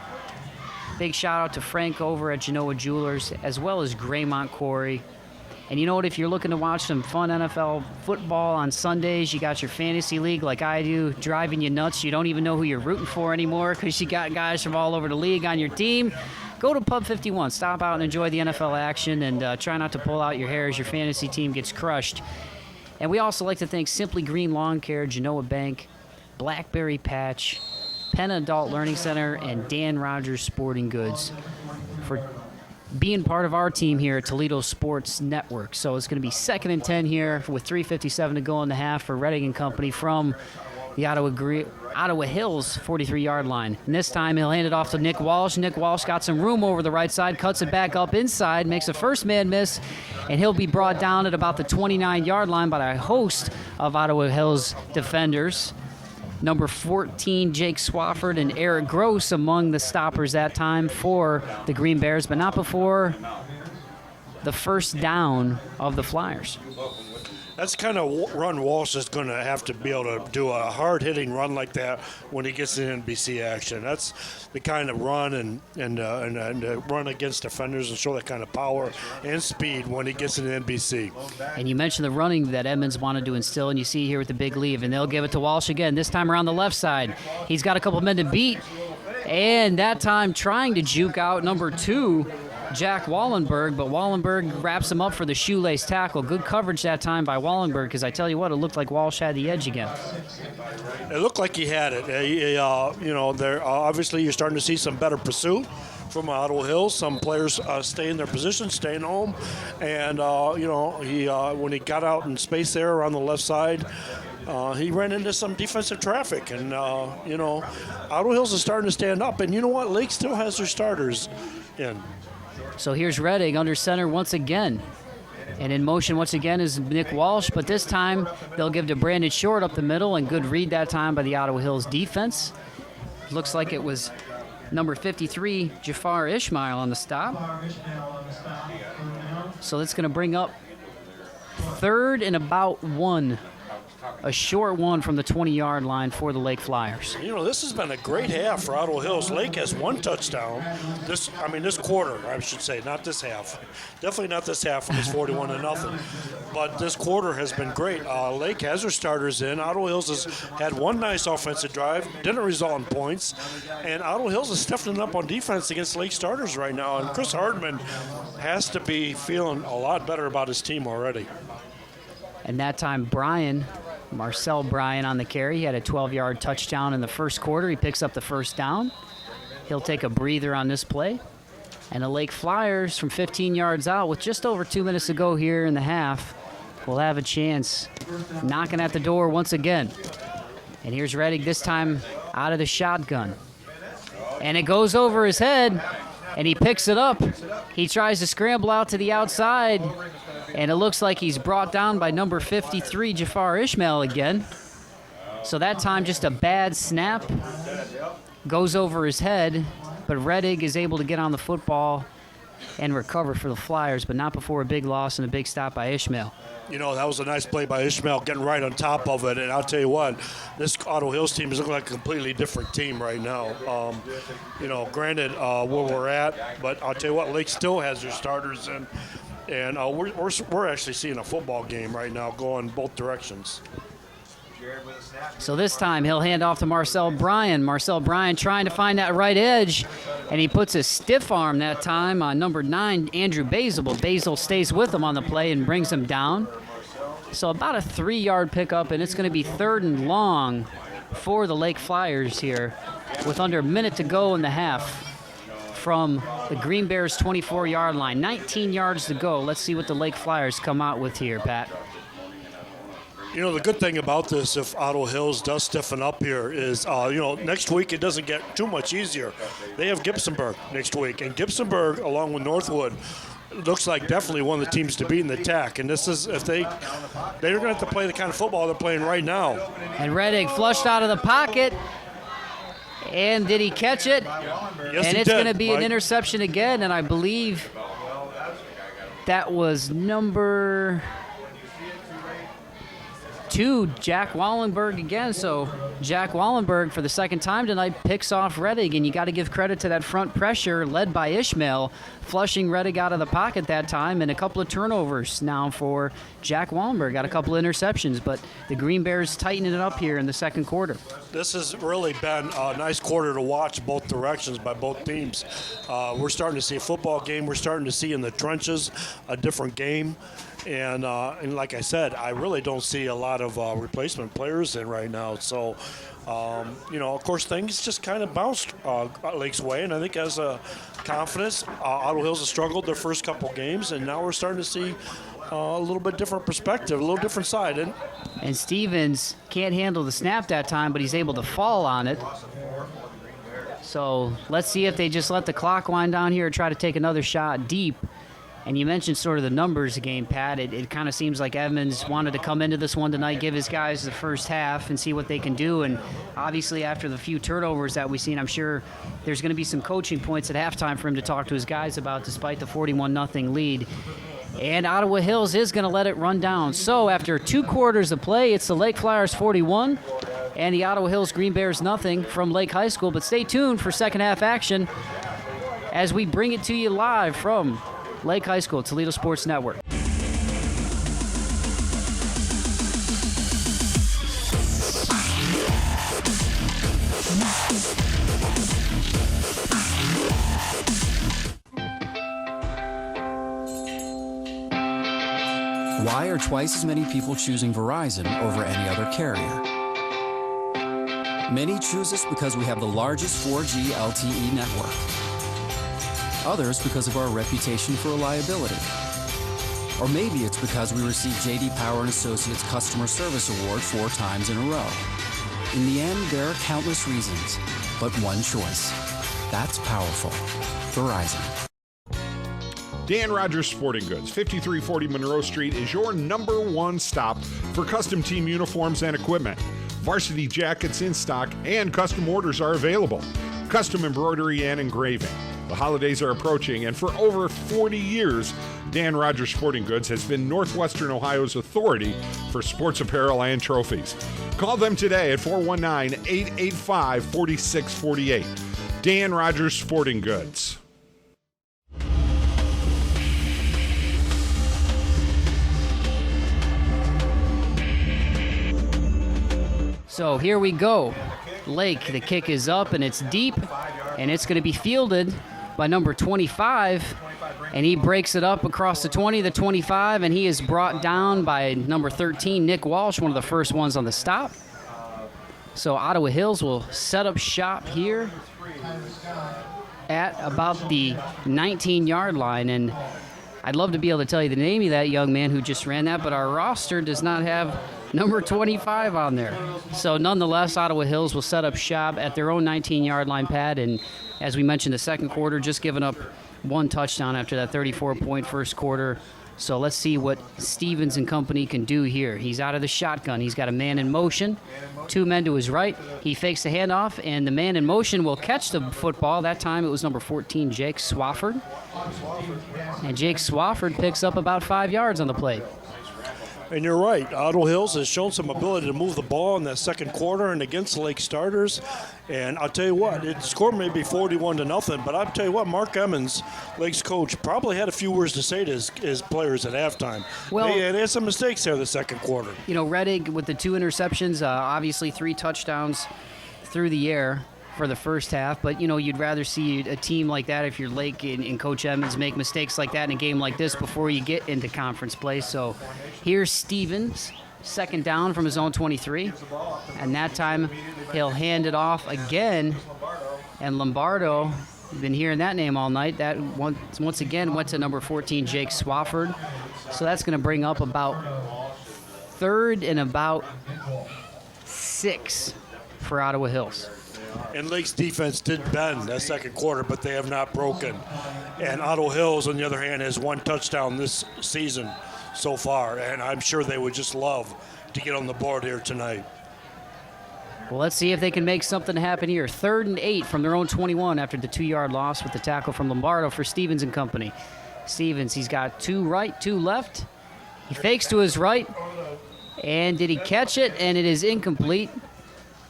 Big shout out to Frank over at Genoa Jewelers, as well as Graymont Quarry. And you know what, if you're looking to watch some fun NFL football on Sundays, you got your fantasy league like I do, driving you nuts. You don't even know who you're rooting for anymore because you got guys from all over the league on your team. Go to Pub 51. Stop out and enjoy the NFL action, and try not to pull out your hair as your fantasy team gets crushed. And we also like to thank Simply Green Lawn Care, Genoa Bank, Blackberry Patch, Penn Adult Learning Center, and Dan Rogers Sporting Goods for being part of our team here at Toledo Sports Network. So it's going to be 2nd and 10 here with 3:57 to go in the half for Redding and Company from the Ottawa Hills 43-yard line. And this time he'll hand it off to Nick Walsh. Nick Walsh got some room over the right side, cuts it back up inside, makes a first man miss, and he'll be brought down at about the 29-yard line by a host of Ottawa Hills defenders. Number 14, Jake Swafford, and Eric Gross among the stoppers that time for the Green Bears, but not before the first down of the Flyers. That's the kind of run Walsh is going to have to be able to do, a hard-hitting run like that when he gets in NBC action. That's the kind of run and run against defenders and show that kind of power and speed when he gets in NBC. And you mentioned the running that Edmonds wanted to instill, and you see here with the big leave, and they'll give it to Walsh again, this time around the left side. He's got a couple men to beat, and that time trying to juke out number 2, Jack Wallenberg, but Wallenberg wraps him up for the shoelace tackle. Good coverage that time by Wallenberg, because I tell you what, it looked like Walsh had the edge again. It looked like he had it. There obviously you're starting to see some better pursuit from Ottawa Hills. Some players stay in their position, staying home, and when he got out in space there around the left side, he ran into some defensive traffic. And, Ottawa Hills is starting to stand up. And you know what? Lake still has their starters in. So here's Redding under center once again. And in motion once again is Nick Walsh, but this time they'll give to Brandon Short up the middle, and good read that time by the Ottawa Hills defense. Looks like it was number 53, Jafar Ishmael on the stop. So that's going to bring up third and about 1. A short one from the 20-yard line for the Lake Flyers. This has been a great half for Ottawa Hills. Lake has 1 touchdown. This quarter, I should say, not this half. Definitely not this half when it's 41-0. But this quarter has been great. Lake has their starters in. Ottawa Hills has had 1 nice offensive drive, didn't result in points. And Ottawa Hills is stepping up on defense against Lake starters right now. And Chris Hardman has to be feeling a lot better about his team already. And that time, Marcel Bryan on the carry. He had a 12-yard touchdown in the first quarter. He picks up the first down. He'll take a breather on this play. And the Lake Flyers from 15 yards out with just over 2 minutes to go here in the half will have a chance. Knocking at the door once again. And here's Redding this time out of the shotgun. And it goes over his head, and he picks it up. He tries to scramble out to the outside, and it looks like he's brought down by number 53, Jafar Ishmael again. So that time just a bad snap. Goes over his head, but Redding is able to get on the football and recover for the Flyers, but not before a big loss and a big stop by Ishmael. That was a nice play by Ishmael, getting right on top of it. And I'll tell you what, this Ottawa Hills team is looking like a completely different team right now. Granted, where we're at, but I'll tell you what, Lake still has their starters in. And we're actually seeing a football game right now going both directions. So this time he'll hand off to Marcel Bryan. Marcel Bryan trying to find that right edge, and he puts a stiff arm that time on number 9, Andrew Basil. But Basil stays with him on the play and brings him down. So about a 3-yard pickup, and it's going to be 3rd and long for the Lake Flyers here with under a minute to go in the half from the Green Bears' 24-yard line. 19 yards to go. Let's see what the Lake Flyers come out with here, Pat. The good thing about this, if Ottawa Hills does stiffen up here, is, next week it doesn't get too much easier. They have Gibsonburg next week, and Gibsonburg, along with Northwood, looks like definitely one of the teams to beat in the TAC. And this is, if they're going to have to play the kind of football they're playing right now. And Redding flushed out of the pocket. And did he catch it? Yes, and it's going to be an interception again, and I believe that was number 2, Jack Wallenberg again. So Jack Wallenberg, for the second time tonight, picks off Redding, and you got to give credit to that front pressure led by Ishmael, flushing Redding out of the pocket that time, and a couple of turnovers now for Jack Wallenberg. Got a couple of interceptions, but the Green Bears tightening it up here in the second quarter. This has really been a nice quarter to watch both directions by both teams. We're starting to see a football game. We're starting to see in the trenches a different game. And like I said, I really don't see a lot of replacement players in right now. So, of course, things just kind of bounced Lake's way. And I think as a confidence, Ottawa Hills has struggled their first couple games. And now we're starting to see a little bit different perspective, a little different side. And Stevens can't handle the snap that time, but he's able to fall on it. So let's see if they just let the clock wind down here and try to take another shot deep. And you mentioned sort of the numbers game, Pat. It kind of seems like Evans wanted to come into this one tonight, give his guys the first half and see what they can do. And obviously after the few turnovers that we've seen, I'm sure there's going to be some coaching points at halftime for him to talk to his guys about, despite the 41-0 lead. And Ottawa Hills is going to let it run down. So after 2 quarters of play, it's the Lake Flyers 41 and the Ottawa Hills Green Bears 0 from Lake High School. But stay tuned for second half action as we bring it to you live from Lake High School, Toledo Sports Network. Why are twice as many people choosing Verizon over any other carrier? Many choose us because we have the largest 4G LTE network. Others because of our reputation for reliability. Or maybe it's because we received J.D. Power and Associates Customer Service Award 4 times in a row. In the end, there are countless reasons, but one choice. That's powerful. Verizon. Dan Rogers Sporting Goods, 5340 Monroe Street, is your #1 stop for custom team uniforms and equipment. Varsity jackets in stock and custom orders are available. Custom embroidery and engraving. The holidays are approaching, and for over 40 years, Dan Rogers Sporting Goods has been Northwestern Ohio's authority for sports apparel and trophies. Call them today at 419-885-4648. Dan Rogers Sporting Goods. So here we go. Lake, the kick is up and it's deep, and it's going to be fielded by number 25, and he breaks it up across the 20, the 25, and he is brought down by number 13, Nick Walsh, one of the first ones on the stop. So Ottawa Hills will set up shop here at about the 19-yard line, and I'd love to be able to tell you the name of that young man who just ran that, but our roster does not have number 25 on there. So nonetheless, Ottawa Hills will set up shop at their own 19-yard line pad, and as we mentioned, the second quarter, just giving up one touchdown after that 34-point first quarter. So let's see what Stevens and company can do here. He's out of the shotgun. He's got a man in motion, 2 men to his right. He fakes the handoff, and the man in motion will catch the football. That time it was number 14, Jake Swafford. And Jake Swafford picks up about 5 yards on the play. And you're right. Ottawa Hills has shown some ability to move the ball in that second quarter and against Lake starters. And I'll tell you what, the score may be 41-0, but I'll tell you what, Mark Emmons, Lake's coach, probably had a few words to say to his players at halftime. Well, they had some mistakes there the second quarter. You know, Reddig with the 2 interceptions, obviously 3 touchdowns through the air for the first half, but you know, you'd rather see a team like that, if you're Lake and Coach Emmons, make mistakes like that in a game like this before you get into conference play. So here's Stevens, second down from his own 23, and that time he'll hand it off again, and Lombardo, been hearing that name all night, that once again went to number 14, Jake Swafford. So that's going to bring up about 3rd and about 6 for Ottawa Hills. And Lake's defense did bend that second quarter, but they have not broken. And Ottawa Hills, on the other hand, has 1 touchdown this season so far, and I'm sure they would just love to get on the board here tonight. Well, let's see if they can make something happen here. 3rd and 8 from their own 21 after the 2-yard loss with the tackle from Lombardo for Stevens and company. Stevens, he's got 2 right, 2 left. He fakes to his right, and did he catch it? And it is incomplete.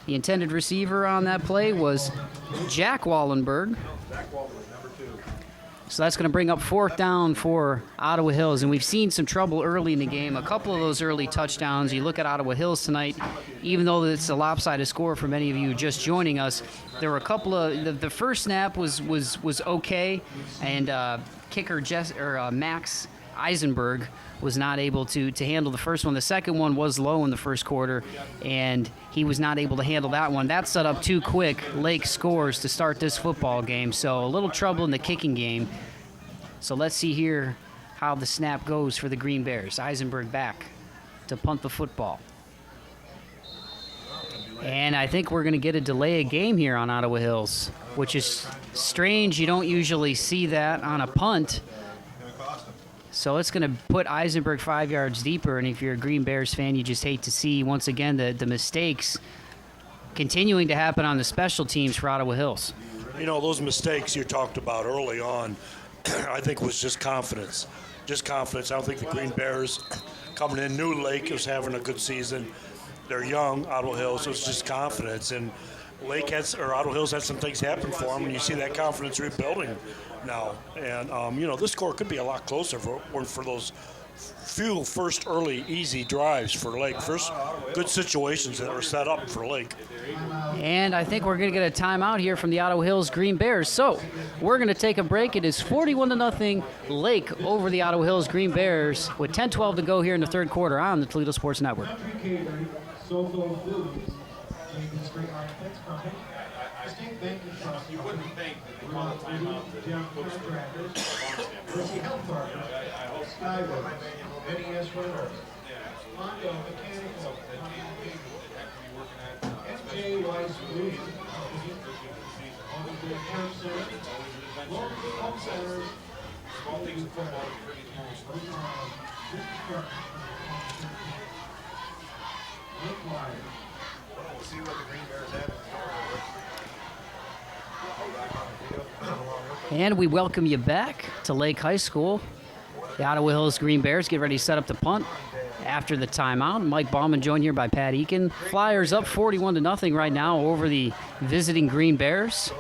The intended receiver on that play was Jack Wallenberg. So that's going to bring up 4th down for Ottawa Hills. And we've seen some trouble early in the game. A couple of those early touchdowns. You look at Ottawa Hills tonight, even though it's a lopsided score for many of you just joining us, there were a couple of the first snap was okay, and kicker Max Eisenberg was not able to handle the first one. The second one was low in the first quarter, and he was not able to handle that one. That set up too quick. Lake scores to start this football game, so a little trouble in the kicking game. So let's see here how the snap goes for the Green Bears. Eisenberg back to punt the football. And I think we're going to get a delay of game here on Ottawa Hills, which is strange. You don't usually see that on a punt. So it's going to put Eisenberg 5 yards deeper, and if you're a Green Bears fan, you just hate to see, once again, the mistakes continuing to happen on the special teams for Ottawa Hills. You know, those mistakes you talked about early on, I think was just confidence. Just confidence. I don't think the Green Bears coming in, New Lake was having a good season. They're young, Ottawa Hills, so it's just confidence. And Ottawa Hills had some things happen for them, and you see that confidence rebuilding now. And, this score could be a lot closer for those few first early easy drives for Lake. First good situations that were set up for Lake. And I think we're going to get a timeout here from the Ottawa Hills Green Bears. So we're going to take a break. It is 41-0 Lake over the Ottawa Hills Green Bears with 10-12 to go here in the third quarter on the Toledo Sports Network. You wouldn't think that they call a timeout to coach the health department. I hope Skyway, NES Rental, Mondo Mechanical, MJY Solutions, Home Center, Local Home Centers, small things in football. We'll see what the Green Bears have. And we welcome you back to Lake High School. The Ottawa Hills Green Bears get ready to set up the punt after the timeout. Mike Bauman joined here by Pat Eakin. Flyers up 41-0 right now over the visiting Green Bears.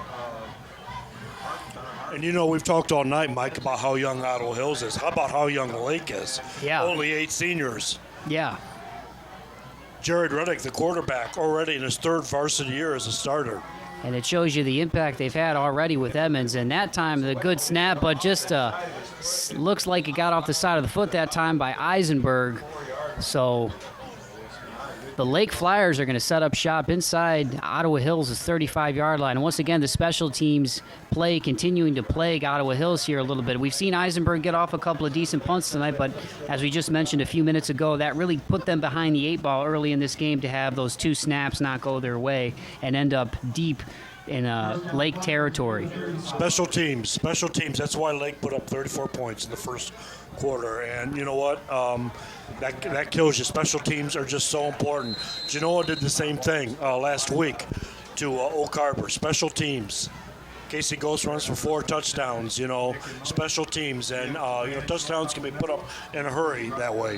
And you know, we've talked all night, Mike, about how young Ottawa Hills is. How about how young Lake is? Yeah. Only 8 seniors. Yeah. Jared Reddick, the quarterback, already in his 3rd varsity year as a starter. And it shows you the impact they've had already with Emmons. And that time, the good snap, but just looks like it got off the side of the foot that time by Eisenberg. So the Lake Flyers are going to set up shop inside Ottawa Hills' 35-yard line. And once again, the special teams play continuing to plague Ottawa Hills here a little bit. We've seen Eisenberg get off a couple of decent punts tonight, but as we just mentioned a few minutes ago, that really put them behind the 8 ball early in this game to have those 2 snaps not go their way and end up deep in Lake territory. Special teams. That's why Lake put up 34 points in the first quarter. And you know what? That kills you. Special teams are just so important. Genoa did the same thing last week to Oak Harbor. Special teams. Casey Ghost runs for 4 touchdowns, special teams. And, touchdowns can be put up in a hurry that way.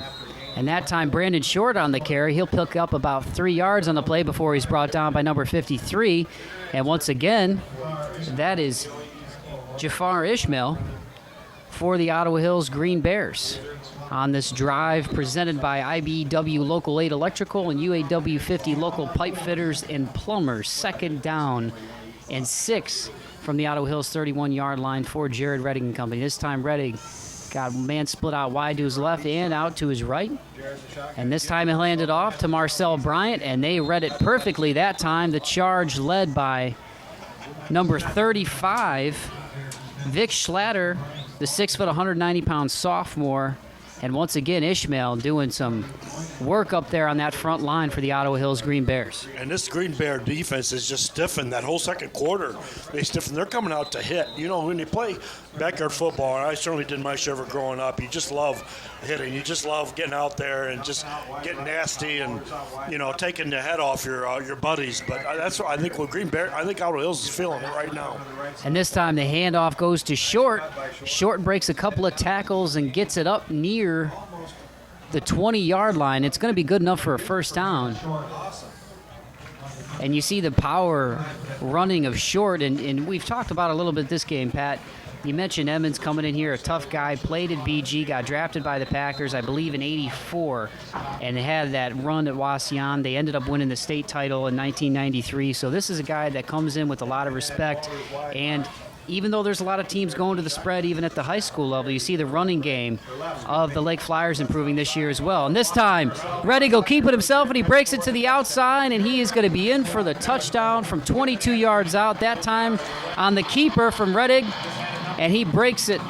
And that time, Brandon Short on the carry. He'll pick up about 3 yards on the play before he's brought down by number 53. And once again, that is Jafar Ishmael for the Ottawa Hills Green Bears on this drive presented by IBEW Local 8 Electrical and UAW 50 Local Pipe Fitters and Plumbers. 2nd down and 6 from the Ottawa Hills 31-yard line for Jared Reddick and company. This time Reddick got man split out wide to his left and out to his right. And this time he'll hand it off to Marcel Bryant, and they read it perfectly that time. The charge led by number 35, Vic Schlatter, the 6', 190-pound sophomore. And once again, Ishmael doing some work up there on that front line for the Ottawa Hills Green Bears. And this Green Bear defense is just stiffened. That whole second quarter, they stiffened. They're coming out to hit. When you play backyard football, and I certainly did my share of it growing up, you just love hitting. You just love getting out there and just getting nasty and, taking the head off your buddies. But that's what I think with Green Bear, I think Ottawa Hills is feeling it right now. And this time the handoff goes to Short. Short breaks a couple of tackles and gets it up near the 20-yard line. It's going to be good enough for a first down. And you see the power running of Short, and we've talked about a little bit this game, Pat. You mentioned Emmons coming in here, a tough guy, played at BG, got drafted by the Packers, I believe, in '84, and had that run at Wauseon. They ended up winning the state title in 1993. So this is a guy that comes in with a lot of respect, and even though there's a lot of teams going to the spread, even at the high school level, you see the running game of the Lake Flyers improving this year as well. And this time, Reddick will keep it himself, and he breaks it to the outside, and he is going to be in for the touchdown from 22 yards out. That time on the keeper from Reddick, and he breaks it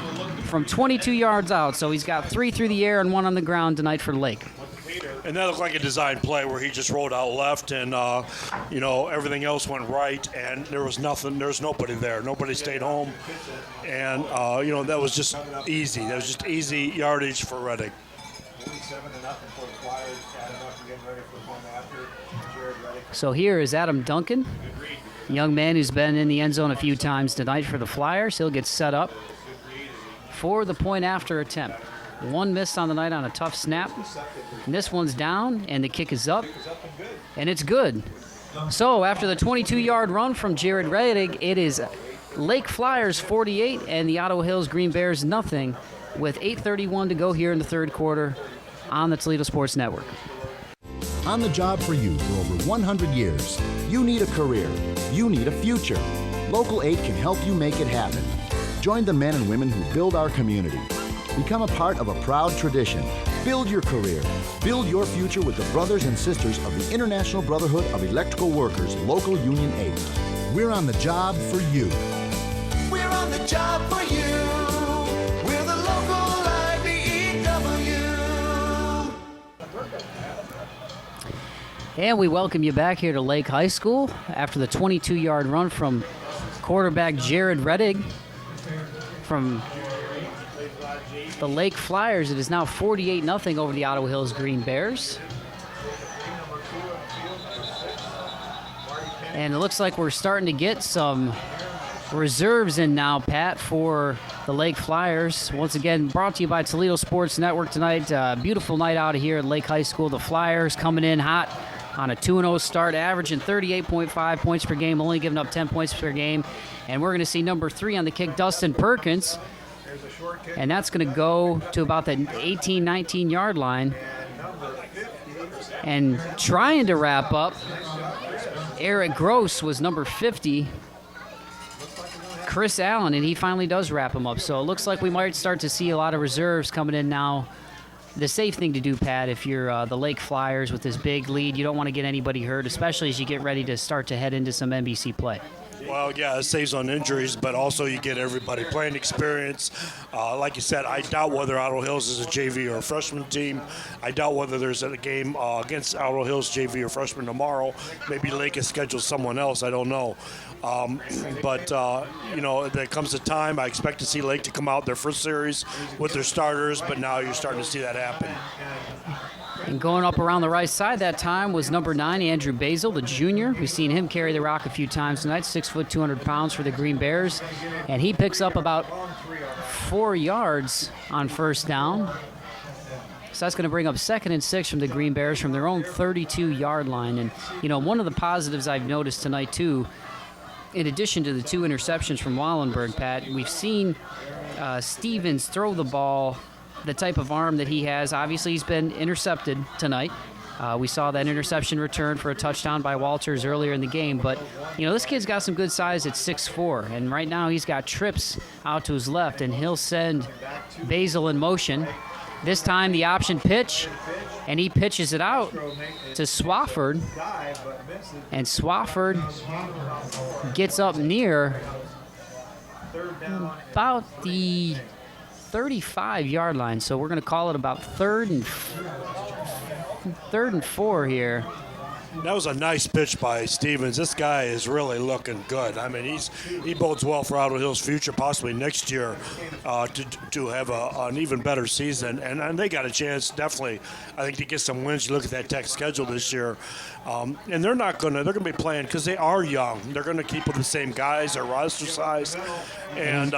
from 22 yards out. So he's got 3 through the air and 1 on the ground tonight for Lake. And that looked like a design play where he just rolled out left and, everything else went right, and there was nothing. There was nobody there. Nobody stayed home. And, that was just easy. That was just easy yardage for Reddick. So here is Adam Duncan, a young man who's been in the end zone a few times tonight for the Flyers. He'll get set up for the point after attempt. 1 miss on the night on a tough snap. And this one's down, and the kick is up, and it's good. So after the 22-yard run from Jared Reddick, it is Lake Flyers 48 and the Ottawa Hills Green Bears nothing, with 8:31 to go here in the third quarter on the Toledo Sports Network. On the job for you for over 100 years. You need a career. You need a future. Local 8 can help you make it happen. Join the men and women who build our community. Become a part of a proud tradition. Build your career. Build your future with the brothers and sisters of the International Brotherhood of Electrical Workers, Local Union 8. We're on the job for you. We're on the job for you. We're the local IBEW. And we welcome you back here to Lake High School after the 22-yard run from quarterback Jared Reddig from the Lake Flyers. It is now 48-0 over the Ottawa Hills Green Bears. And it looks like we're starting to get some reserves in now, Pat, for the Lake Flyers. Once again, brought to you by Toledo Sports Network tonight. Beautiful night out here at Lake High School. The Flyers coming in hot on a 2-0 start, averaging 38.5 points per game, only giving up 10 points per game. And we're going to see number 3 on the kick, Dustin Perkins. And that's going to go to about the 18, 19-yard line. And trying to wrap up, Eric Gross was number 50, Chris Allen, and he finally does wrap him up. So it looks like we might start to see a lot of reserves coming in now. The safe thing to do, Pat, if you're the Lake Flyers with this big lead, you don't want to get anybody hurt, especially as you get ready to start to head into some NBC play. Well, yeah, it saves on injuries, but also you get everybody playing experience. Like you said, I doubt whether Ottawa Hills is a JV or a freshman team. I doubt whether there's a game against Ottawa Hills JV or freshman tomorrow. Maybe Lake has scheduled someone else. I don't know. But there comes a time I expect to see Lake to come out their first series with their starters, but now you're starting to see that happen. And going up around the right side that time was number 9, Andrew Basil, the junior. We've seen him carry the rock a few times tonight, 6 foot, 200 pounds for the Green Bears. And he picks up about 4 yards on first down. So that's going to bring up 2nd and 6 from the Green Bears from their own 32-yard line. And, one of the positives I've noticed tonight, too, in addition to the 2 interceptions from Wallenberg, Pat, we've seen Stevens throw the ball the type of arm that he has. Obviously, he's been intercepted tonight. We saw that interception return for a touchdown by Walters earlier in the game. But, this kid's got some good size at 6'4", and right now he's got trips out to his left, and he'll send Basil in motion. This time the option pitch, and he pitches it out to Swafford. And Swafford gets up near about the 35-yard line, so we're going to call it about third and 4 here. That was a nice pitch by Stevens. This guy is really looking good. I mean, he bodes well for Ottawa Hills' future, possibly next year, to have an even better season. And they got a chance, definitely, I think, to get some wins. You look at that Tech schedule this year, and they're going to be playing because they are young. They're going to keep with the same guys, their roster size. And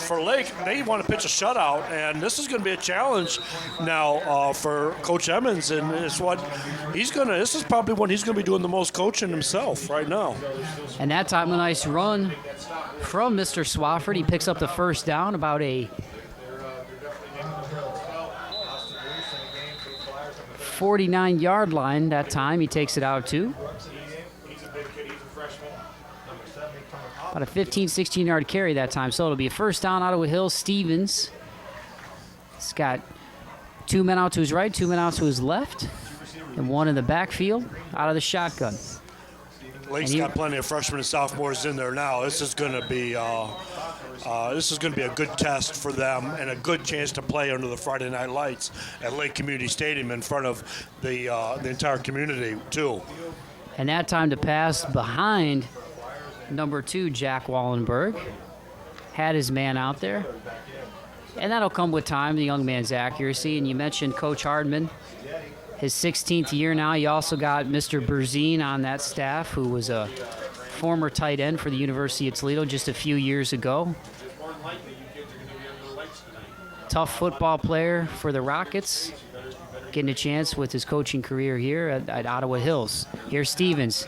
for Lake, they want to pitch a shutout, and this is going to be a challenge now for Coach Emmons. And this is probably when he's going to be doing the most coaching himself right now. And that time, a nice run from Mr. Swafford. He picks up the first down, about a 49-yard line that time. He takes it out to about a 15, 16-yard carry that time. So it'll be a first down, Ottawa Hills. Stevens. He's got 2 men out to his right, 2 men out to his left, and 1 in the backfield out of the shotgun. Lake's got plenty of freshmen and sophomores in there now. This is going to be a good test for them and a good chance to play under the Friday night lights at Lake Community Stadium in front of the entire community too. And that time to pass behind number 2, Jack Wallenberg, had his man out there. And that'll come with time, the young man's accuracy. And you mentioned Coach Hardman, his 16th year now. You also got Mr. Berzine on that staff, who was a former tight end for the University of Toledo just a few years ago. Tough football player for the Rockets, getting a chance with his coaching career here at Ottawa Hills. Here's Stevens,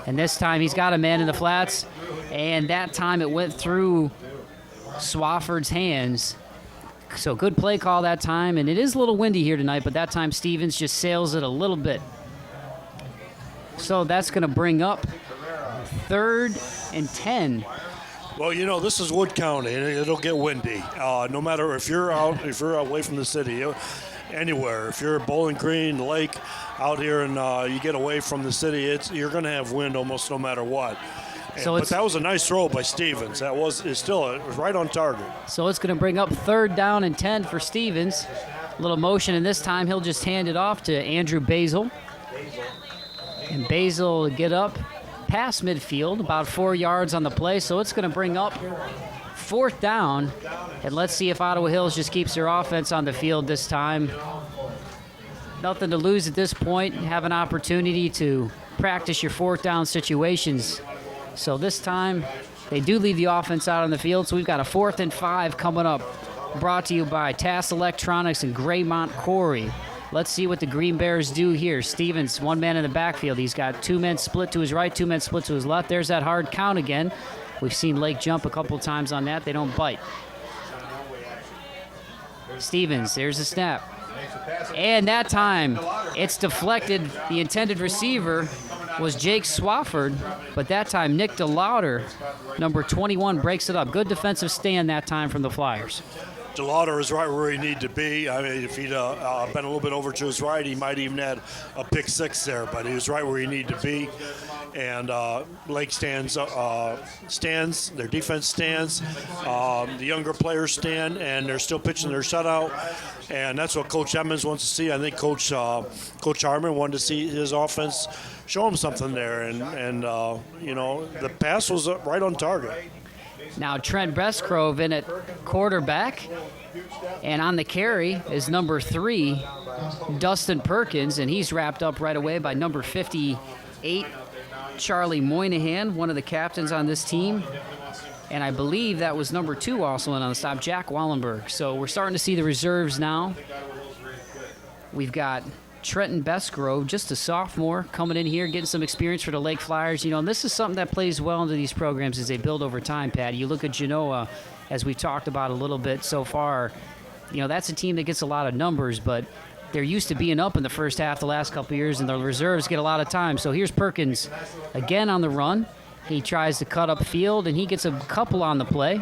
and this time he's got a man in the flats, and that time it went through Swafford's hands. So good play call that time, and it is a little windy here tonight, but that time Stevens just sails it a little bit. So that's going to bring up 3rd and 10. Well, this is Wood County, and it'll get windy. No matter if you're away from the city, anywhere. If you're at Bowling Green, Lake, out here, and you get away from the city, you're going to have wind almost no matter what. But that was a nice throw by Stevens. It was right on target. So it's going to bring up 3rd down and 10 for Stevens. A little motion, and this time he'll just hand it off to Andrew Basil. And Basil will get up past midfield, about 4 yards on the play. So it's going to bring up 4th down. And let's see if Ottawa Hills just keeps their offense on the field this time. Nothing to lose at this point. Have an opportunity to practice your 4th down situations. So this time, they do leave the offense out on the field. So we've got a 4th and 5 coming up. Brought to you by Tass Electronics and Graymont Quarry. Let's see what the Green Bears do here. Stevens, 1 man in the backfield. He's got 2 men split to his right, 2 men split to his left. There's that hard count again. We've seen Lake jump a couple times on that. They don't bite. Stevens, there's the snap. And that time, it's deflected. The intended receiver was Jake Swafford, but that time Nick DeLauder, number 21, breaks it up. Good defensive stand that time from the Flyers. DeLauder is right where he needed to be. I mean, if he'd been a little bit over to his right, he might even had a pick 6 there, but he was right where he needed to be. And Lake stands, their defense stands, the younger players stand, and they're still pitching their shutout. And that's what Coach Emmons wants to see. I think Coach Harmon wanted to see his offense show him something there. And the pass was right on target. Now Trent Bestgrove in at quarterback, and on the carry is number 3, Dustin Perkins, and he's wrapped up right away by number 58, Charlie Moynihan, one of the captains on this team. And I believe that was number 2 also in on the stop, Jack Wallenberg. So we're starting to see the reserves now. We've got Trenton Bestgrove, just a sophomore, coming in here, getting some experience for the Lake Flyers. And this is something that plays well into these programs as they build over time, Pat. You look at Genoa, as we've talked about a little bit so far, that's a team that gets a lot of numbers, but they're used to being up in the first half the last couple of years, and the reserves get a lot of time. So here's Perkins again on the run. He tries to cut up field, and he gets a couple on the play.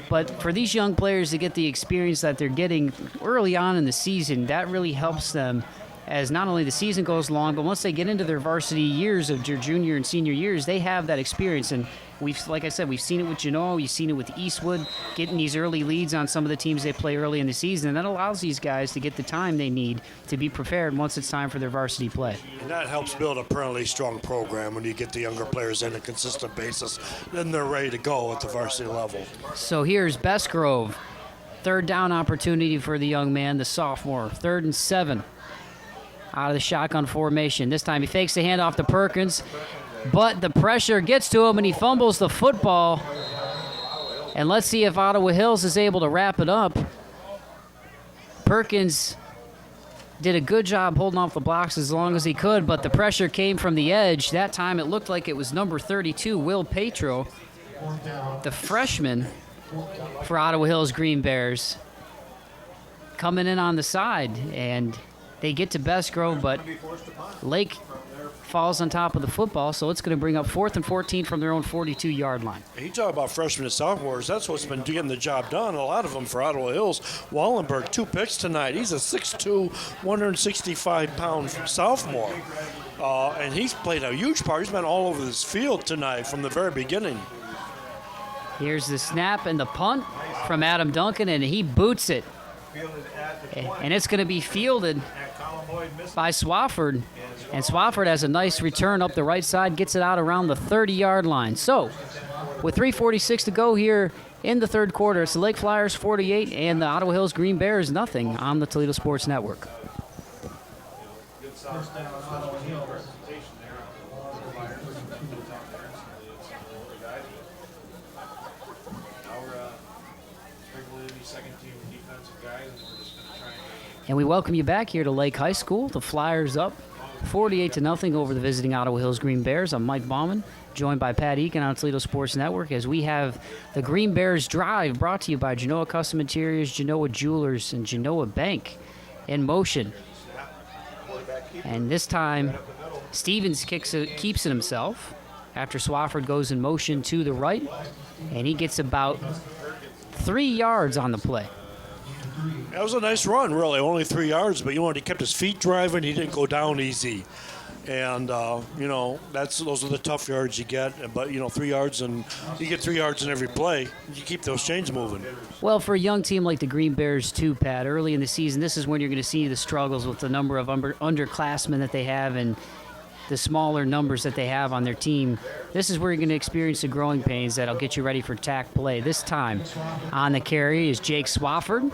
But for these young players to get the experience that they're getting early on in the season, that really helps them as not only the season goes along, but once they get into their varsity years of their junior and senior years, they have that experience. And like I said, we've seen it with Genoa, we've seen it with Eastwood, getting these early leads on some of the teams they play early in the season. And that allows these guys to get the time they need to be prepared once it's time for their varsity play. And that helps build a perennially strong program when you get the younger players in a consistent basis. Then they're ready to go at the varsity level. So here's Bestgrove. 3rd down opportunity for the young man, the sophomore. 3rd and 7. Out of the shotgun formation. This time he fakes the handoff to Perkins, but the pressure gets to him and he fumbles the football. And let's see if Ottawa Hills is able to wrap it up. Perkins did a good job holding off the blocks as long as he could, but the pressure came from the edge. That time it looked like it was number 32, Will Petro, the freshman for Ottawa Hills Green Bears, coming in on the side. And they get to Bestgrove, but Lake falls on top of the football, so it's going to bring up 4th and 14 from their own 42-yard line. You talk about freshmen and sophomores. That's what's been getting the job done. A lot of them for Ottawa Hills. Wallenberg, 2 picks tonight. He's a 6'2", 165-pound sophomore, and he's played a huge part. He's been all over this field tonight from the very beginning. Here's the snap and the punt from Adam Duncan, and he boots it. And it's going to be fielded by Swafford. And Swafford has a nice return up the right side, gets it out around the 30-yard line. So, with 3:46 to go here in the 3rd quarter, it's the Lake Flyers 48 and the Ottawa Hills Green Bears nothing on the Toledo Sports Network. And we welcome you back here to Lake High School. The Flyers up 48-0 over the visiting Ottawa Hills Green Bears. I'm Mike Bauman, joined by Pat Eakin on Toledo Sports Network as we have the Green Bears Drive brought to you by Genoa Custom Interiors, Genoa Jewelers, and Genoa Bank in motion. And this time, Stevens keeps it himself after Swafford goes in motion to the right, and he gets about 3 yards on the play. That was a nice run, really. Only 3 yards, but he kept his feet driving. He didn't go down easy. And, those are the tough yards you get. But, 3 yards, and you get 3 yards in every play. You keep those chains moving. Well, for a young team like the Green Bears, too, Pat, early in the season, this is when you're going to see the struggles with the number of underclassmen that they have and the smaller numbers that they have on their team. This is where you're going to experience the growing pains that'll get you ready for tack play. This time on the carry is Jake Swafford,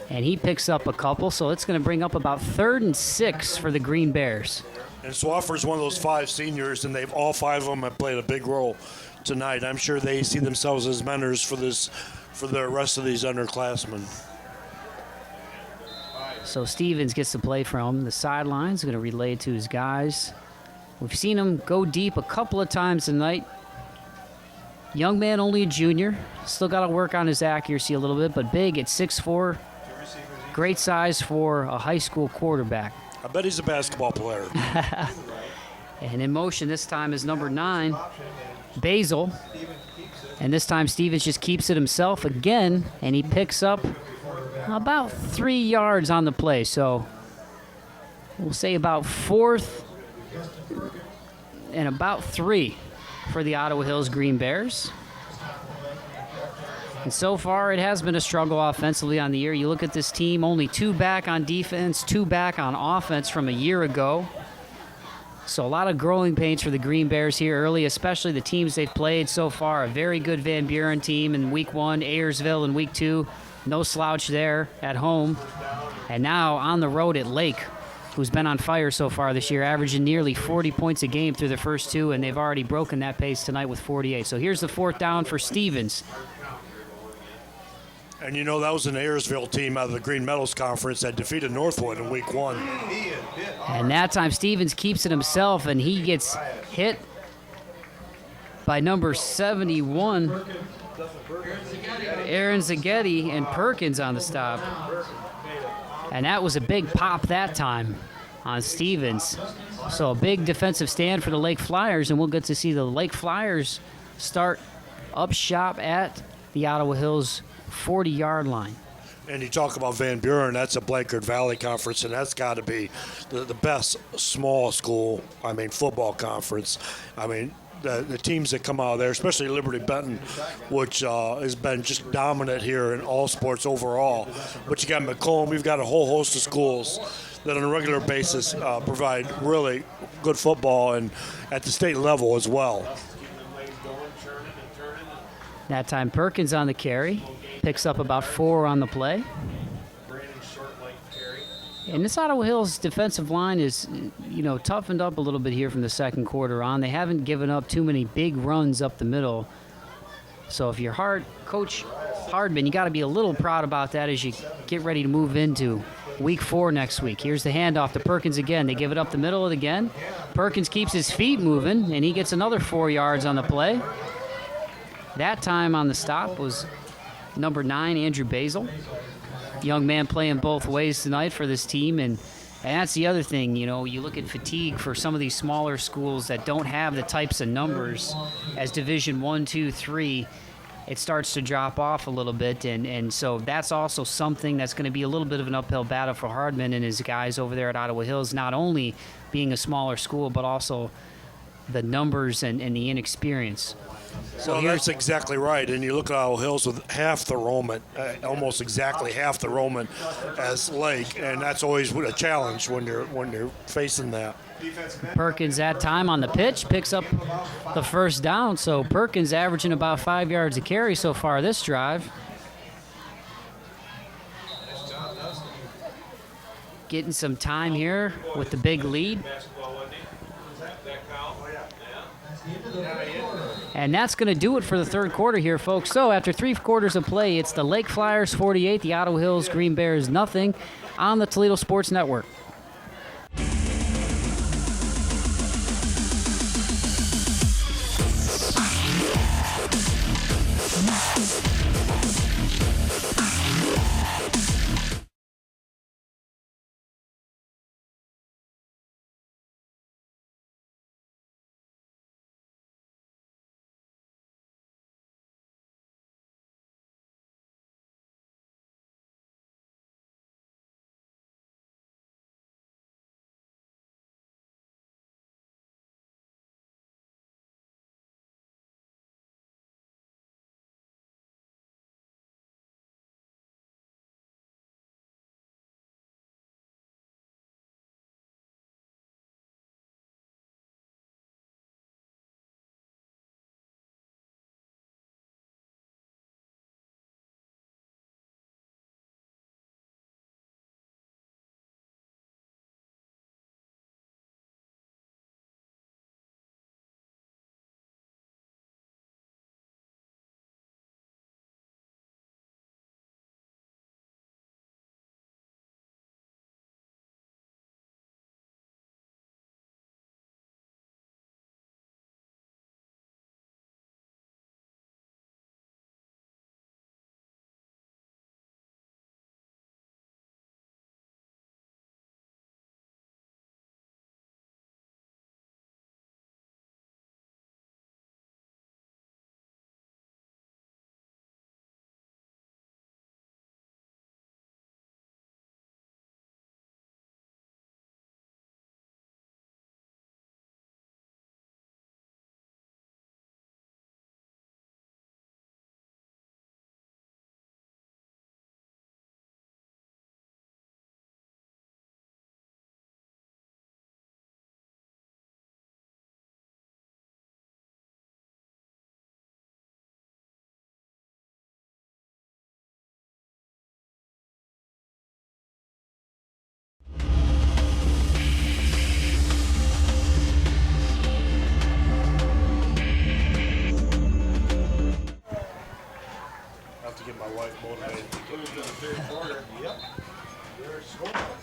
and he picks up a couple, so it's going to bring up about 3rd and 6 for the Green Bears. And Swafford's one of those 5 seniors, and all 5 of them have played a big role tonight. I'm sure they see themselves as mentors for the rest of these underclassmen. So Stevens gets to play from the sidelines, going to relay it to his guys. We've seen him go deep a couple of times tonight. Young man, only a junior. Still got to work on his accuracy a little bit, but big at 6'4". Great size for a high school quarterback. I bet he's a basketball player. And in motion this time is number 9, Basil. And this time Stevens just keeps it himself again, and he picks up about 3 yards on the play. So we'll say about 4th and about 3 for the Ottawa Hills Green Bears. And so far, it has been a struggle offensively on the year. You look at this team, only 2 back on defense, 2 back on offense from a year ago. So a lot of growing pains for the Green Bears here early, especially the teams they've played so far. A very good Van Buren team in Week 1, Ayersville in Week 2. No slouch there at home. And now on the road at Lake, who's been on fire so far this year, averaging nearly 40 points a game through the first 2, and they've already broken that pace tonight with 48. So here's the 4th down for Stevens. And that was an Ayersville team out of the Green Meadows Conference that defeated Northwood in Week 1. And that time Stevens keeps it himself, and he gets hit by number 71, Aaron Zaghetti, and Perkins on the stop. And that was a big pop that time on Stevens. So a big defensive stand for the Lake Flyers, and we'll get to see the Lake Flyers start up shop at the Ottawa Hills 40-yard line. And you talk about Van Buren, that's a Blanchard Valley Conference, and that's got to be the best small school, football conference. The teams that come out of there, especially Liberty Benton, which has been just dominant here in all sports overall. But you got Macomb, you've got a whole host of schools that on a regular basis provide really good football and at the state level as well. That time Perkins on the carry, picks up about 4 on the play. And this Ottawa Hills defensive line is, toughened up a little bit here from the second quarter on. They haven't given up too many big runs up the middle. So if you're Coach Hardman, you got to be a little proud about that as you get ready to move into Week 4 next week. Here's the handoff to Perkins again. They give it up the middle again. Perkins keeps his feet moving, and he gets another 4 yards on the play. That time on the stop was number 9, Andrew Basil. Young man playing both ways tonight for this team, and that's the other thing. You look at fatigue for some of these smaller schools that don't have the types of numbers as Division 1, 2, 3. It starts to drop off a little bit, and so that's also something that's going to be a little bit of an uphill battle for Hardman and his guys over there at Ottawa Hills, not only being a smaller school, but also the numbers and the inexperience. So that's exactly right. And you look at Ottawa Hills with half the enrollment, almost exactly half the enrollment as Lake, and that's always a challenge when you're facing that. Perkins that time on the pitch picks up the 1st down. So Perkins averaging about 5 yards a carry so far this drive. Getting some time here with the big lead. And that's going to do it for the third quarter here, folks. So after 3 quarters of play, it's the Lake Flyers 48, the Ottawa Hills Green Bears nothing on the Toledo Sports Network.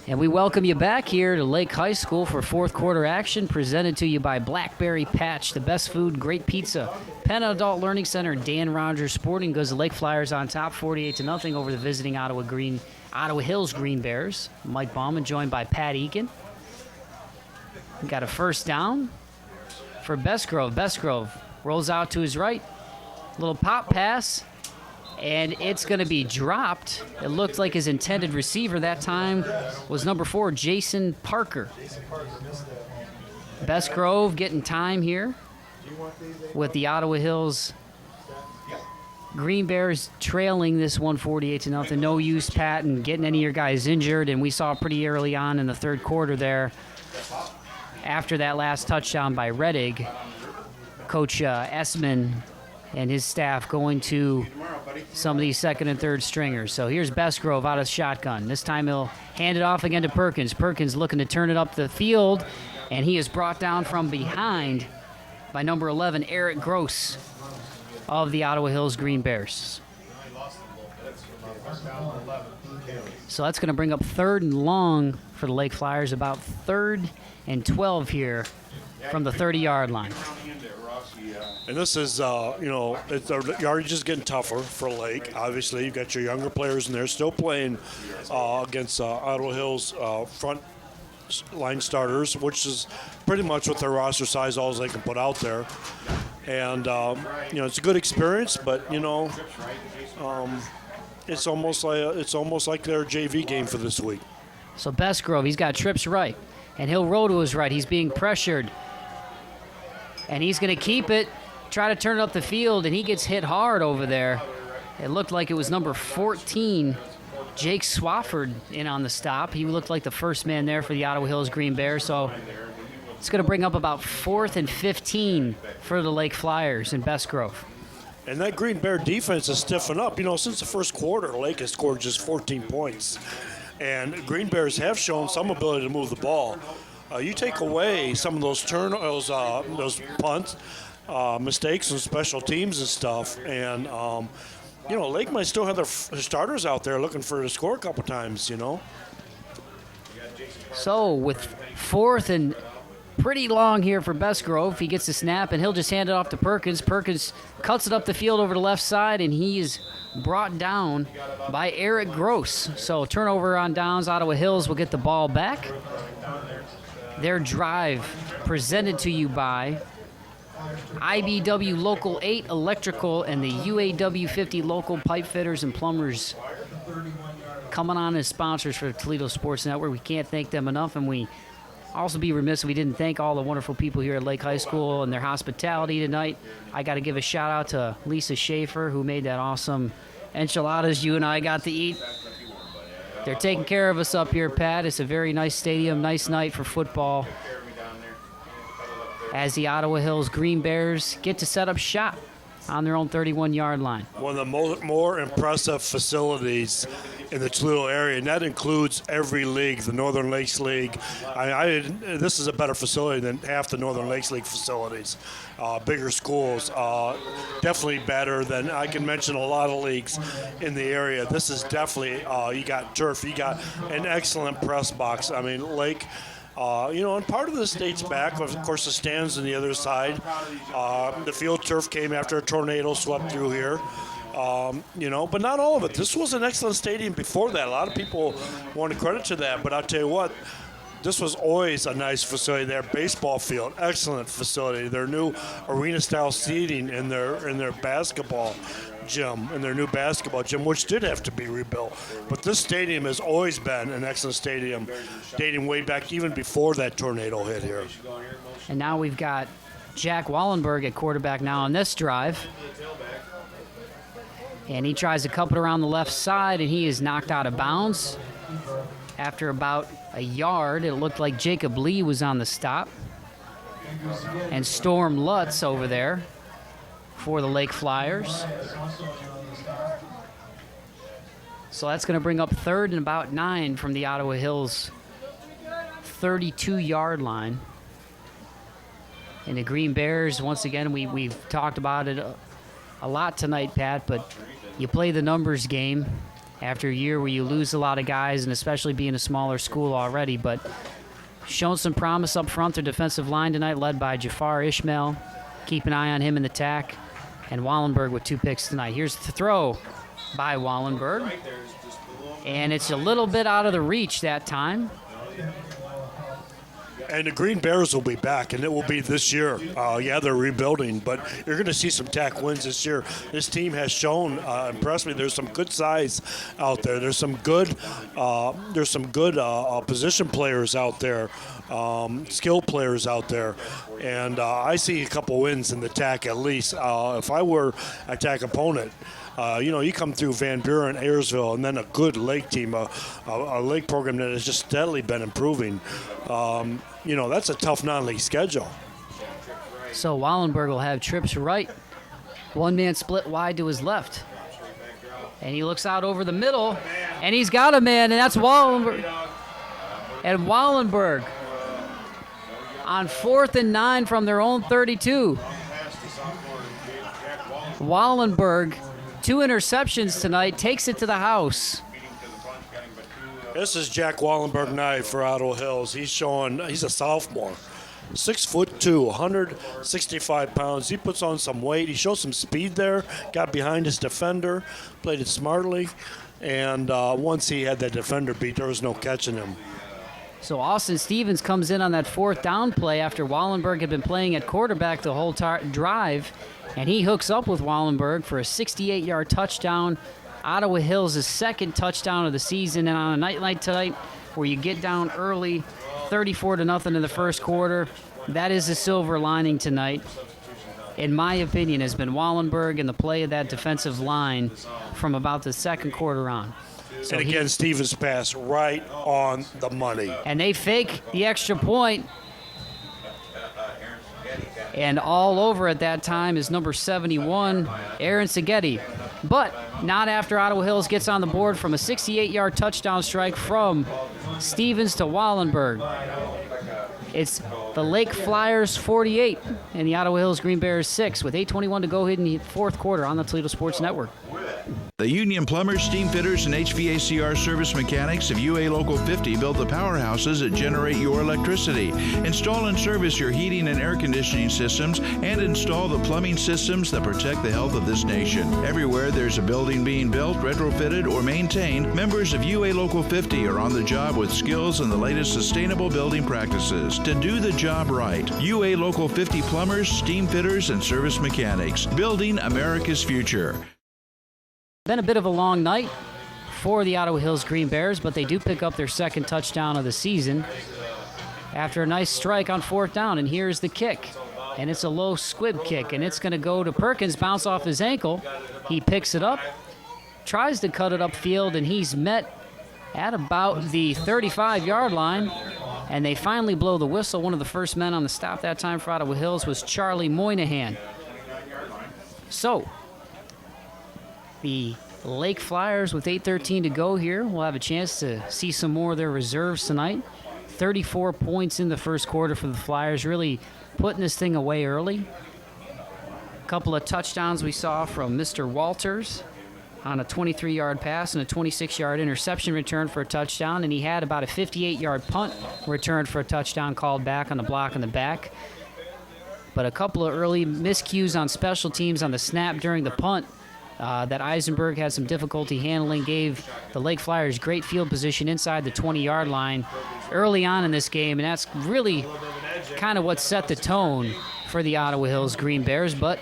And we welcome you back here to Lake High School for fourth quarter action, presented to you by Blackberry Patch, the best food, great pizza. Penn Adult Learning Center, Dan Rogers Sporting Goods. The Lake Flyers on top, 48-0 over the visiting Ottawa Hills Green Bears. Mike Bauman joined by Pat Eakin. We got a first down for Bestgrove. Bestgrove rolls out to his right. Little pop pass. And it's going to be dropped. It looked like his intended receiver that time was number 4, Jason Parker. Bestgrove getting time here with the Ottawa Hills Green Bears trailing this one 48-0. No use, Pat, in getting any of your guys injured. And we saw pretty early on in the third quarter there, after that last touchdown by Rettig, Coach Essman and his staff going to some of these second and third stringers. So here's Bestgrove out of shotgun. This time he'll hand it off again to Perkins. Perkins looking to turn it up the field, and he is brought down from behind by number 11, Eric Gross of the Ottawa Hills Green Bears. So that's going to bring up 3rd and long for the Lake Flyers, about 3rd and 12 here from the 30-yard line. And this is, the yardage is getting tougher for Lake. Obviously, you've got your younger players in there still playing against Ottawa Hills front line starters, which is pretty much with their roster size, all they can put out there. And, it's a good experience, but, it's almost like their JV game for this week. So Bestgrove, he's got trips right, and he'll roll to his right. He's being pressured, and he's going to keep it, try to turn it up the field, and he gets hit hard over there. It looked like it was number 14, Jake Swafford, in on the stop. He looked like the first man there for the Ottawa Hills Green Bears. So it's going to bring up about 4th and 15 for the Lake Flyers in Bestgrove. And that Green Bear defense is stiffened up. Since the first quarter, Lake has scored just 14 points. And Green Bears have shown some ability to move the ball. You take away some of those those punt mistakes and special teams and stuff, and Lake might still have their starters out there looking for to score a couple times. So with 4th and pretty long here for Bestgrove, he gets the snap and he'll just hand it off to Perkins. Perkins cuts it up the field over the left side, and he is brought down by Eric Gross. So turnover on downs. Ottawa Hills will get the ball back. Their drive presented to you by IBW Local 8 Electrical and the UAW 50 Local Pipe Fitters and Plumbers coming on as sponsors for the Toledo Sports Network. We can't thank them enough, and we also be remiss if we didn't thank all the wonderful people here at Lake High School and their hospitality tonight. I got to give a shout out to Lisa Schaefer, who made that awesome enchiladas you and I got to eat. They're taking care of us up here, Pat. It's a very nice stadium, nice night for football, as the Ottawa Hills Green Bears get to set up shop on their own 31-yard line. One of the more impressive facilities in the Toledo area, and that includes every league, the Northern Lakes League. This is a better facility than half the Northern Lakes League facilities. Bigger schools, definitely better than, I can mention a lot of leagues in the area. This is definitely, you got turf, you got an excellent press box. Lake, and part of this dates back, of course, the stands on the other side. The field turf came after a tornado swept through here. But not all of it. This was an excellent stadium before that. A lot of people want to credit to that, but I'll tell you what, this was always a nice facility. Their baseball field, excellent facility. Their new arena-style seating in their basketball gym, which did have to be rebuilt. But this stadium has always been an excellent stadium, dating way back even before that tornado hit here. And now we've got Jack Wallenberg at quarterback now on this drive. And he tries to cup it around the left side, and he is knocked out of bounds. After about a yard, it looked like Jacob Lee was on the stop. And Storm Lutz over there for the Lake Flyers. So that's going to bring up 3rd and about 9 from the Ottawa Hills 32-yard line. And the Green Bears, once again, we've talked about it a lot tonight, Pat, but you play the numbers game after a year where you lose a lot of guys, and especially being a smaller school already, but shown some promise up front. Their defensive line tonight led by Jafar Ishmael. Keep an eye on him in the tack. And Wallenberg with 2 picks tonight. Here's the throw by Wallenberg. And it's a little bit out of the reach that time. And the Green Bears will be back, and it will be this year. Yeah, they're rebuilding, but you're going to see some tack wins this year. This team has shown, impressed me. There's some good size out there. There's some good position players out there, skill players out there, and I see a couple wins in the tack at least. If I were a tack opponent, you come through Van Buren, Ayersville, and then a good Lake team, a Lake program that has just steadily been improving. That's a tough non-league schedule. So Wallenberg will have trips right. One man split wide to his left. And he looks out over the middle, and he's got a man, and that's Wallenberg. And Wallenberg on 4th and 9 from their own 32. Wallenberg, 2 interceptions tonight, takes it to the house. This is Jack Wallenberg night for Ottawa Hills. He's a sophomore. 6'2", 165 pounds. He puts on some weight. He shows some speed there. Got behind his defender, played it smartly, and once he had that defender beat, there was no catching him. So Austin Stevens comes in on that 4th down play after Wallenberg had been playing at quarterback the whole drive, and he hooks up with Wallenberg for a 68-yard touchdown. Ottawa Hills' 2nd touchdown of the season, and on a night like tonight where you get down early, 34-0 in the first quarter, that is the silver lining tonight, in my opinion, has been Wallenberg and the play of that defensive line from about the second quarter on. So and again, Stevens pass right on the money. And they fake the extra point. And all over at that time is number 71, Aaron Seghetti. But not after Ottawa Hills gets on the board from a 68-yard touchdown strike from Stevens to Wallenberg. It's the Lake Flyers 48 and the Ottawa Hills Green Bears 6 with 8:21 to go in the fourth quarter on the Toledo Sports Network. The Union Plumbers, Steam Fitters, and HVACR service mechanics of UA Local 50 build the powerhouses that generate your electricity. Install and service your heating and air conditioning systems and install the plumbing systems that protect the health of this nation. Everywhere there's a building being built, retrofitted, or maintained, members of UA Local 50 are on the job with skills and the latest sustainable building practices to do the job right. UA Local 50 Plumbers, Steam Fitters, and service mechanics, building America's future. Been a bit of a long night for the Ottawa Hills Green Bears, but they do pick up their 2nd touchdown of the season after a nice strike on 4th down. And here's the kick. And it's a low squib kick, and it's going to go to Perkins, bounce off his ankle. He picks it up, tries to cut it upfield, and he's met at about the 35-yard line. And they finally blow the whistle. One of the first men on the stop that time for Ottawa Hills was Charlie Moynihan. So the Lake Flyers with 8:13 to go here will have a chance to see some more of their reserves tonight. 34 points in the first quarter for the Flyers, really putting this thing away early. A couple of touchdowns we saw from Mr. Walters on a 23-yard pass and a 26-yard interception return for a touchdown, and he had about a 58-yard punt return for a touchdown called back on the block in the back. But a couple of early miscues on special teams on the snap during the punt that Eisenberg had some difficulty handling, gave the Lake Flyers great field position inside the 20-yard line early on in this game, and that's really kind of what set the tone for the Ottawa Hills Green Bears. But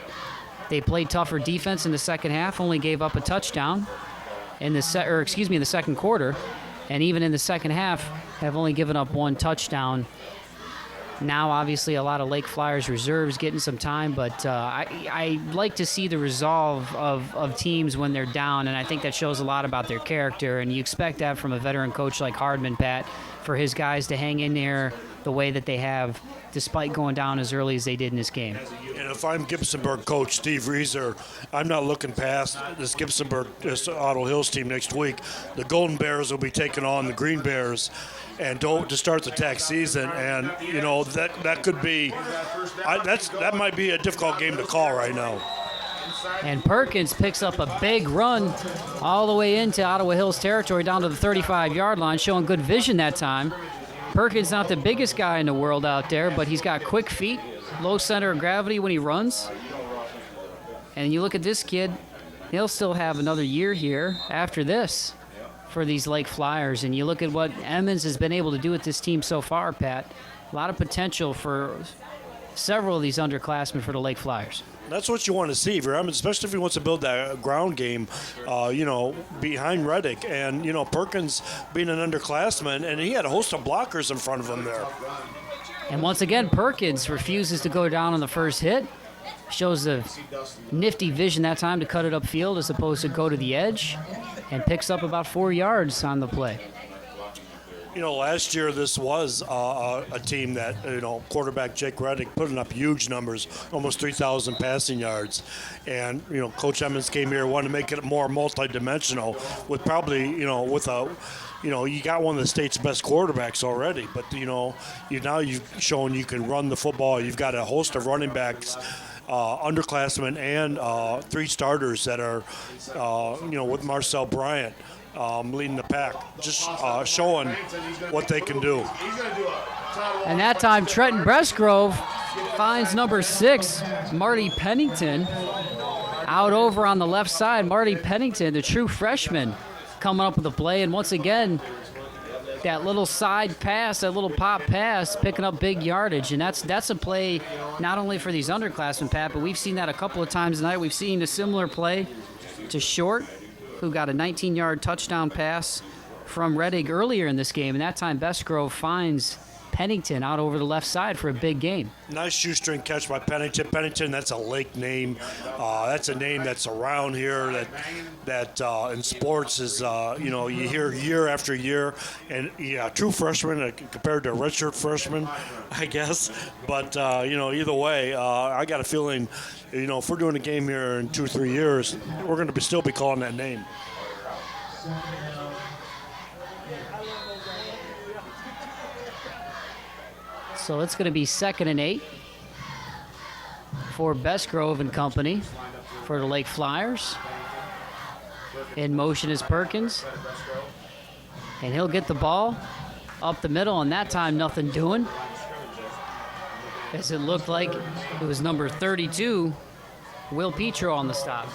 they played tougher defense in the second half, only gave up a touchdown in the second quarter, and even in the second half have only given up 1 touchdown. Now, obviously, a lot of Lake Flyers reserves getting some time, but I like to see the resolve of teams when they're down, and I think that shows a lot about their character, and you expect that from a veteran coach like Hardman, Pat, for his guys to hang in there the way that they have, despite going down as early as they did in this game. And if I'm Gibsonburg coach Steve Reeser, I'm not looking past this Ottawa Hills team next week. The Golden Bears will be taking on the Green Bears, and to start the tax season, and that could be that might be a difficult game to call right now. And Perkins picks up a big run all the way into Ottawa Hills territory down to the 35-yard line, showing good vision that time. Perkins not the biggest guy in the world out there, but he's got quick feet, low center of gravity when he runs. And you look at this kid, he'll still have another year here after this for these Lake Flyers. And you look at what Emmons has been able to do with this team so far, Pat. A lot of potential for several of these underclassmen for the Lake Flyers. That's what you want to see, especially if he wants to build that ground game, behind Reddick. And, Perkins being an underclassman, and he had a host of blockers in front of him there. And once again, Perkins refuses to go down on the first hit. Shows the nifty vision that time to cut it upfield as opposed to go to the edge, and picks up about 4 yards on the play. Last year this was a team that, quarterback Jake Reddick putting up huge numbers, almost 3,000 passing yards. And, Coach Emmons came here, wanted to make it more multidimensional with probably, you got one of the state's best quarterbacks already. But, you've shown you can run the football. You've got a host of running backs, underclassmen, and 3 starters that are, with Marcel Bryant. Leading the pack, just showing what they can do. And that time, Trenton Bresgrove finds number 6, Marty Pennington, out over on the left side. Marty Pennington, the true freshman, coming up with the play. And once again, that little side pass, that little pop pass, picking up big yardage. And that's a play not only for these underclassmen, Pat, but we've seen that a couple of times tonight. We've seen a similar play to Short, who got a 19-yard touchdown pass from Reddick earlier in this game. And that time, Bresgrove finds Pennington out over the left side for a big game. Nice shoestring catch by Pennington. Pennington, that's a Lake name. That's a name that's around here that in sports is, you hear year after year. And, true freshman compared to a redshirt freshman, I guess. But, either way, I got a feeling, if we're doing a game here in 2 or 3 years, we're going to still be calling that name. So it's going to be 2nd and 8 for Bresgrove and company for the Lake Flyers. In motion is Perkins. And he'll get the ball up the middle, and that time nothing doing. As it looked like it was number 32, Will Petro on the stop.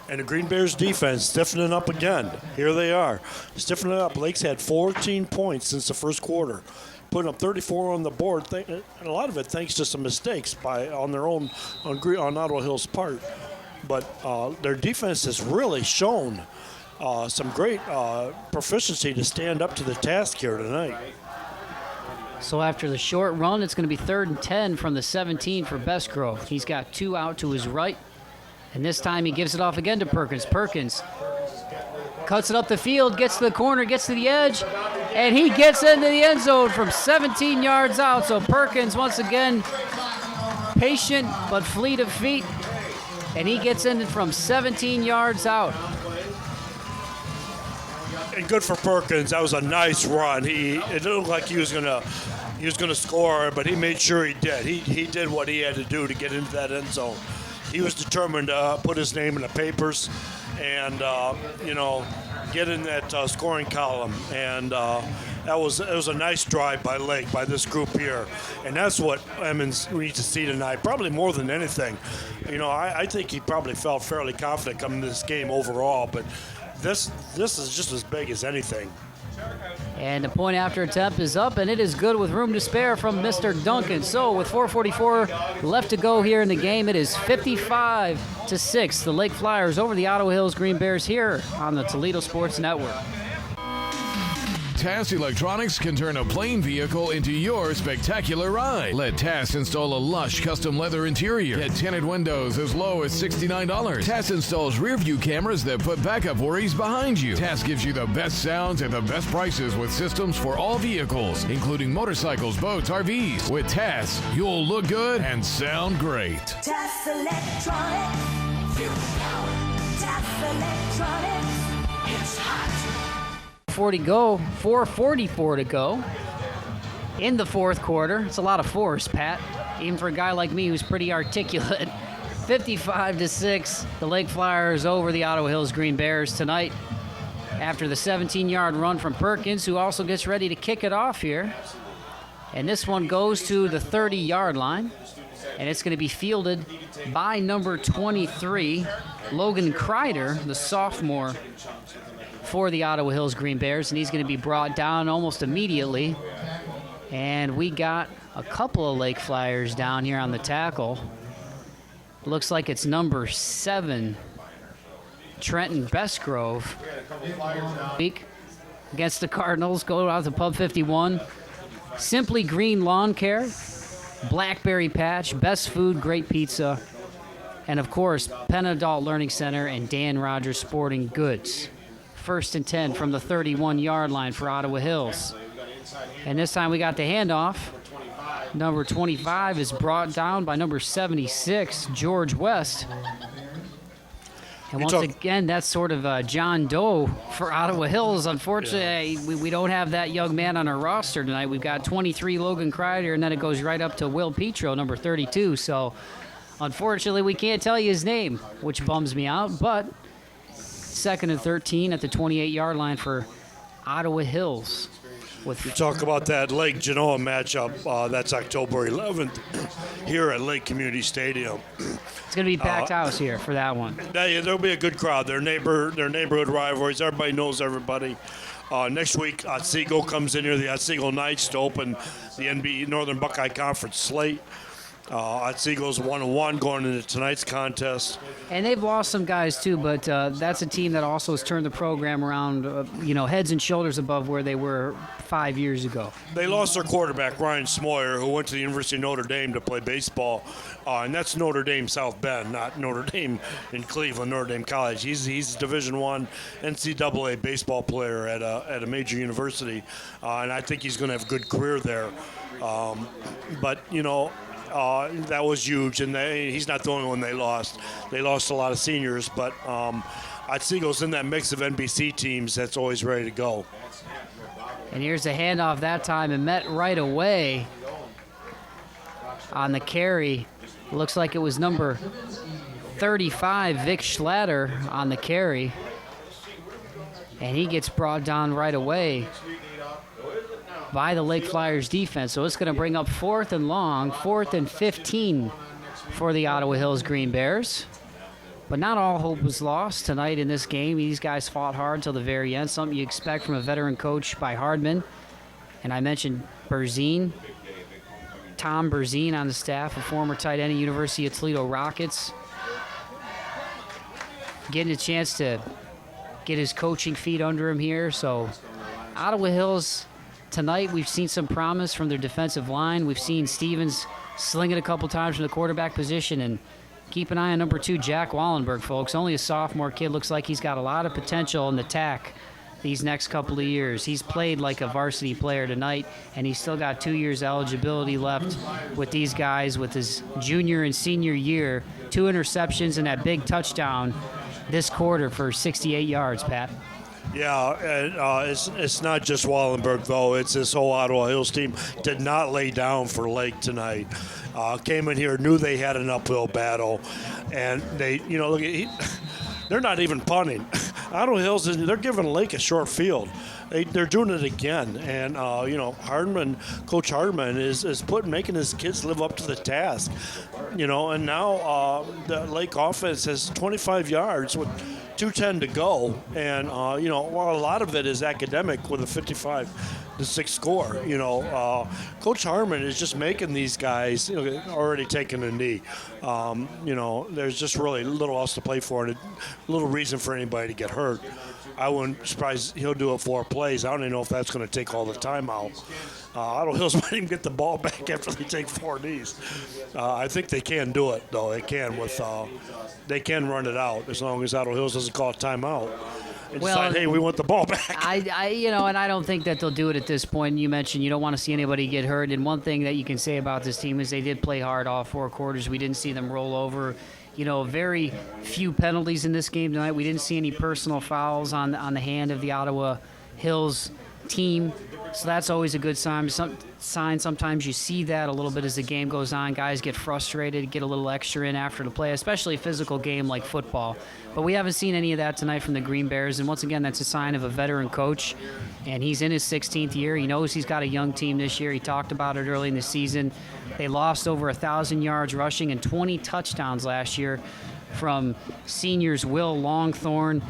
And the Green Bears defense stiffening up again. Here they are, stiffening up. Lake's had 14 points since the first quarter, putting up 34 on the board, and a lot of it thanks to some mistakes on their own on Ottawa Hills' part. But their defense has really shown some great proficiency to stand up to the task here tonight. So after the short run, it's going to be 3rd and 10 from the 17 for Bresgrove. He's got 2 out to his right, and this time he gives it off again to Perkins. Perkins cuts it up the field, gets to the corner, gets to the edge, and he gets into the end zone from 17 yards out. So Perkins, once again, patient but fleet of feet, and he gets in from 17 yards out. And good for Perkins. That was a nice run. It looked like he was gonna score, but he made sure he did. He did what he had to do to get into that end zone. He was determined to put his name in the papers and get in that scoring column. And it was a nice drive by Lake, by this group here. And that's what Emmons needs to see tonight, probably more than anything. I think he probably felt fairly confident coming to this game overall, but this is just as big as anything. And the point after attempt is up, and it is good with room to spare from Mr. Duncan. So with 4:44 left to go here in the game, it is 55-6. The Lake Flyers over the Ottawa Hills Green Bears here on the Toledo Sports Network. TAS Electronics can turn a plain vehicle into your spectacular ride. Let TAS install a lush custom leather interior. Get tinted windows as low as $69. TAS installs rear view cameras that put backup worries behind you. TAS gives you the best sounds at the best prices with systems for all vehicles, including motorcycles, boats, RVs. With TAS, you'll look good and sound great. TAS Electronics. Feel the power. TAS Electronics. It's hot. 4:44 to go in the fourth quarter. It's a lot of force, Pat, even for a guy like me who's pretty articulate. 55-6, the Lake Flyers over the Ottawa Hills Green Bears tonight after the 17-yard run from Perkins, who also gets ready to kick it off here. And this one goes to the 30-yard line, and it's going to be fielded by number 23, Logan Kreider, the sophomore for the Ottawa Hills Green Bears, and he's going to be brought down almost immediately. And we got a couple of Lake Flyers down here on the tackle. Looks like it's number 7, Trenton Bestgrove. Week against the Cardinals, go out to Pub 51. Simply Green Lawn Care, Blackberry Patch, Best Food, Great Pizza, and of course, Penn Adult Learning Center and Dan Rogers Sporting Goods. 1st and 10 from the 31-yard line for Ottawa Hills. And this time we got the handoff. Number 25 is brought down by number 76, George West. And once again, that's sort of John Doe for Ottawa Hills. Unfortunately, we don't have that young man on our roster tonight. We've got 23, Logan Kreider, and then it goes right up to Will Petro, number 32. So, unfortunately, we can't tell you his name, which bums me out. But 2nd and 13 at the 28-yard line for Ottawa Hills. You talk about that Lake Genoa matchup. That's October 11th here at Lake Community Stadium. It's going to be packed house here for that one. There'll be a good crowd. Their neighborhood rivalries. Everybody knows everybody. Next week, Otsego comes in here, the Otsego Knights, to open the NBA Northern Buckeye Conference slate. Otsego's 1-1 going into tonight's contest. And they've lost some guys too, but that's a team that also has turned the program around, heads and shoulders above where they were 5 years ago. They lost their quarterback, Ryan Smoyer, who went to the University of Notre Dame to play baseball. And that's Notre Dame South Bend, not Notre Dame in Cleveland, Notre Dame College. He's a Division I NCAA baseball player at a major university. And I think he's going to have a good career there. That was huge, and he's not the only one they lost. They lost a lot of seniors, but Otsego's in that mix of NBC teams that's always ready to go. And here's a handoff that time, and met right away on the carry. Looks like it was number 35, Vic Schlatter, on the carry. And he gets brought down right away by the Lake Flyers defense. So it's going to bring up 4th and long, 4th and 15 for the Ottawa Hills Green Bears. But not all hope was lost tonight in this game. These guys fought hard until the very end, something you expect from a veteran coach by Hardman. And I mentioned Berzine, Tom Berzine on the staff, a former tight end at University of Toledo Rockets. Getting a chance to get his coaching feet under him here. So Ottawa Hills tonight, we've seen some promise from their defensive line. We've seen Stevens sling it a couple times from the quarterback position, and keep an eye on number 2, Jack Wallenberg, folks. Only a sophomore kid. Looks like he's got a lot of potential in the tack these next couple of years. He's played like a varsity player tonight, and he's still got 2 years eligibility left with these guys with his junior and senior year. 2 interceptions and that big touchdown this quarter for 68 yards, Pat. Yeah, and it's not just Wallenberg, though. It's this whole Ottawa Hills team did not lay down for Lake tonight. Came in here, knew they had an uphill battle, and they, they're not even punting. Ottawa Hills, they're giving Lake a short field. They're doing it again, and Coach Hardman is making his kids live up to the task, And now the Lake offense has 25 yards with 2:10 to go, and while a lot of it is academic with a 55-6 score, Coach Harmon is just making these guys already taking a knee. There's just really little else to play for, and little reason for anybody to get hurt. I wouldn't be surprised he'll do it 4 plays. I don't even know if that's going to take all the time out. Ottawa Hills might even get the ball back after they take 4 knees. I think they can do it, though. They can they can run it out as long as Ottawa Hills doesn't call a timeout and decide, hey, we want the ball back. And I don't think that they'll do it at this point. You mentioned you don't want to see anybody get hurt, and one thing that you can say about this team is they did play hard all 4 quarters. We didn't see them roll over. Very few penalties in this game tonight. We didn't see any personal fouls on the hand of the Ottawa Hills team. So that's always a good sign. Sometimes you see that a little bit as the game goes on. Guys get frustrated, get a little extra in after the play, especially a physical game like football. But we haven't seen any of that tonight from the Green Bears. And once again, that's a sign of a veteran coach. And he's in his 16th year. He knows he's got a young team this year. He talked about it early in the season. They lost over 1,000 yards rushing and 20 touchdowns last year from seniors Will Longthorne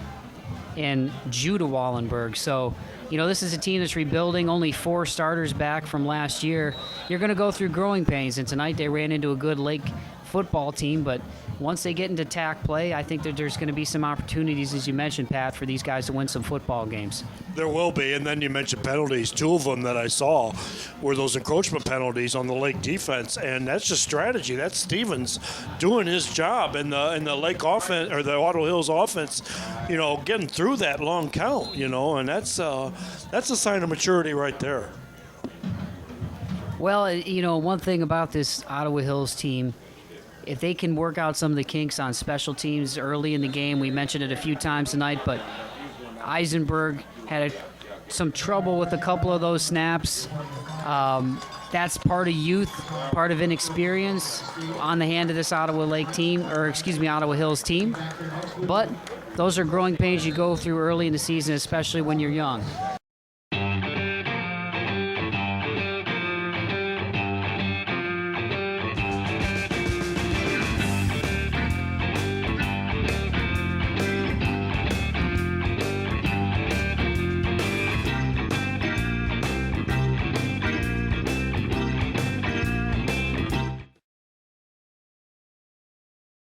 and Judah Wallenberg. So, this is a team that's rebuilding, only 4 starters back from last year. You're going to go through growing pains, and tonight they ran into a good Lake football team, but once they get into tack play, I think that there's going to be some opportunities, as you mentioned, Pat, for these guys to win some football games. There will be, and then you mentioned penalties. 2 of them that I saw were those encroachment penalties on the Lake defense, and that's just strategy. That's Stevens doing his job in the Lake offense, or the Ottawa Hills offense, getting through that long count, and that's a sign of maturity right there. Well, one thing about this Ottawa Hills team, if they can work out some of the kinks on special teams early in the game, we mentioned it a few times tonight, but Eisenberg had some trouble with a couple of those snaps. That's part of youth, part of inexperience on the hand of this Ottawa Hills team. But those are growing pains you go through early in the season, especially when you're young.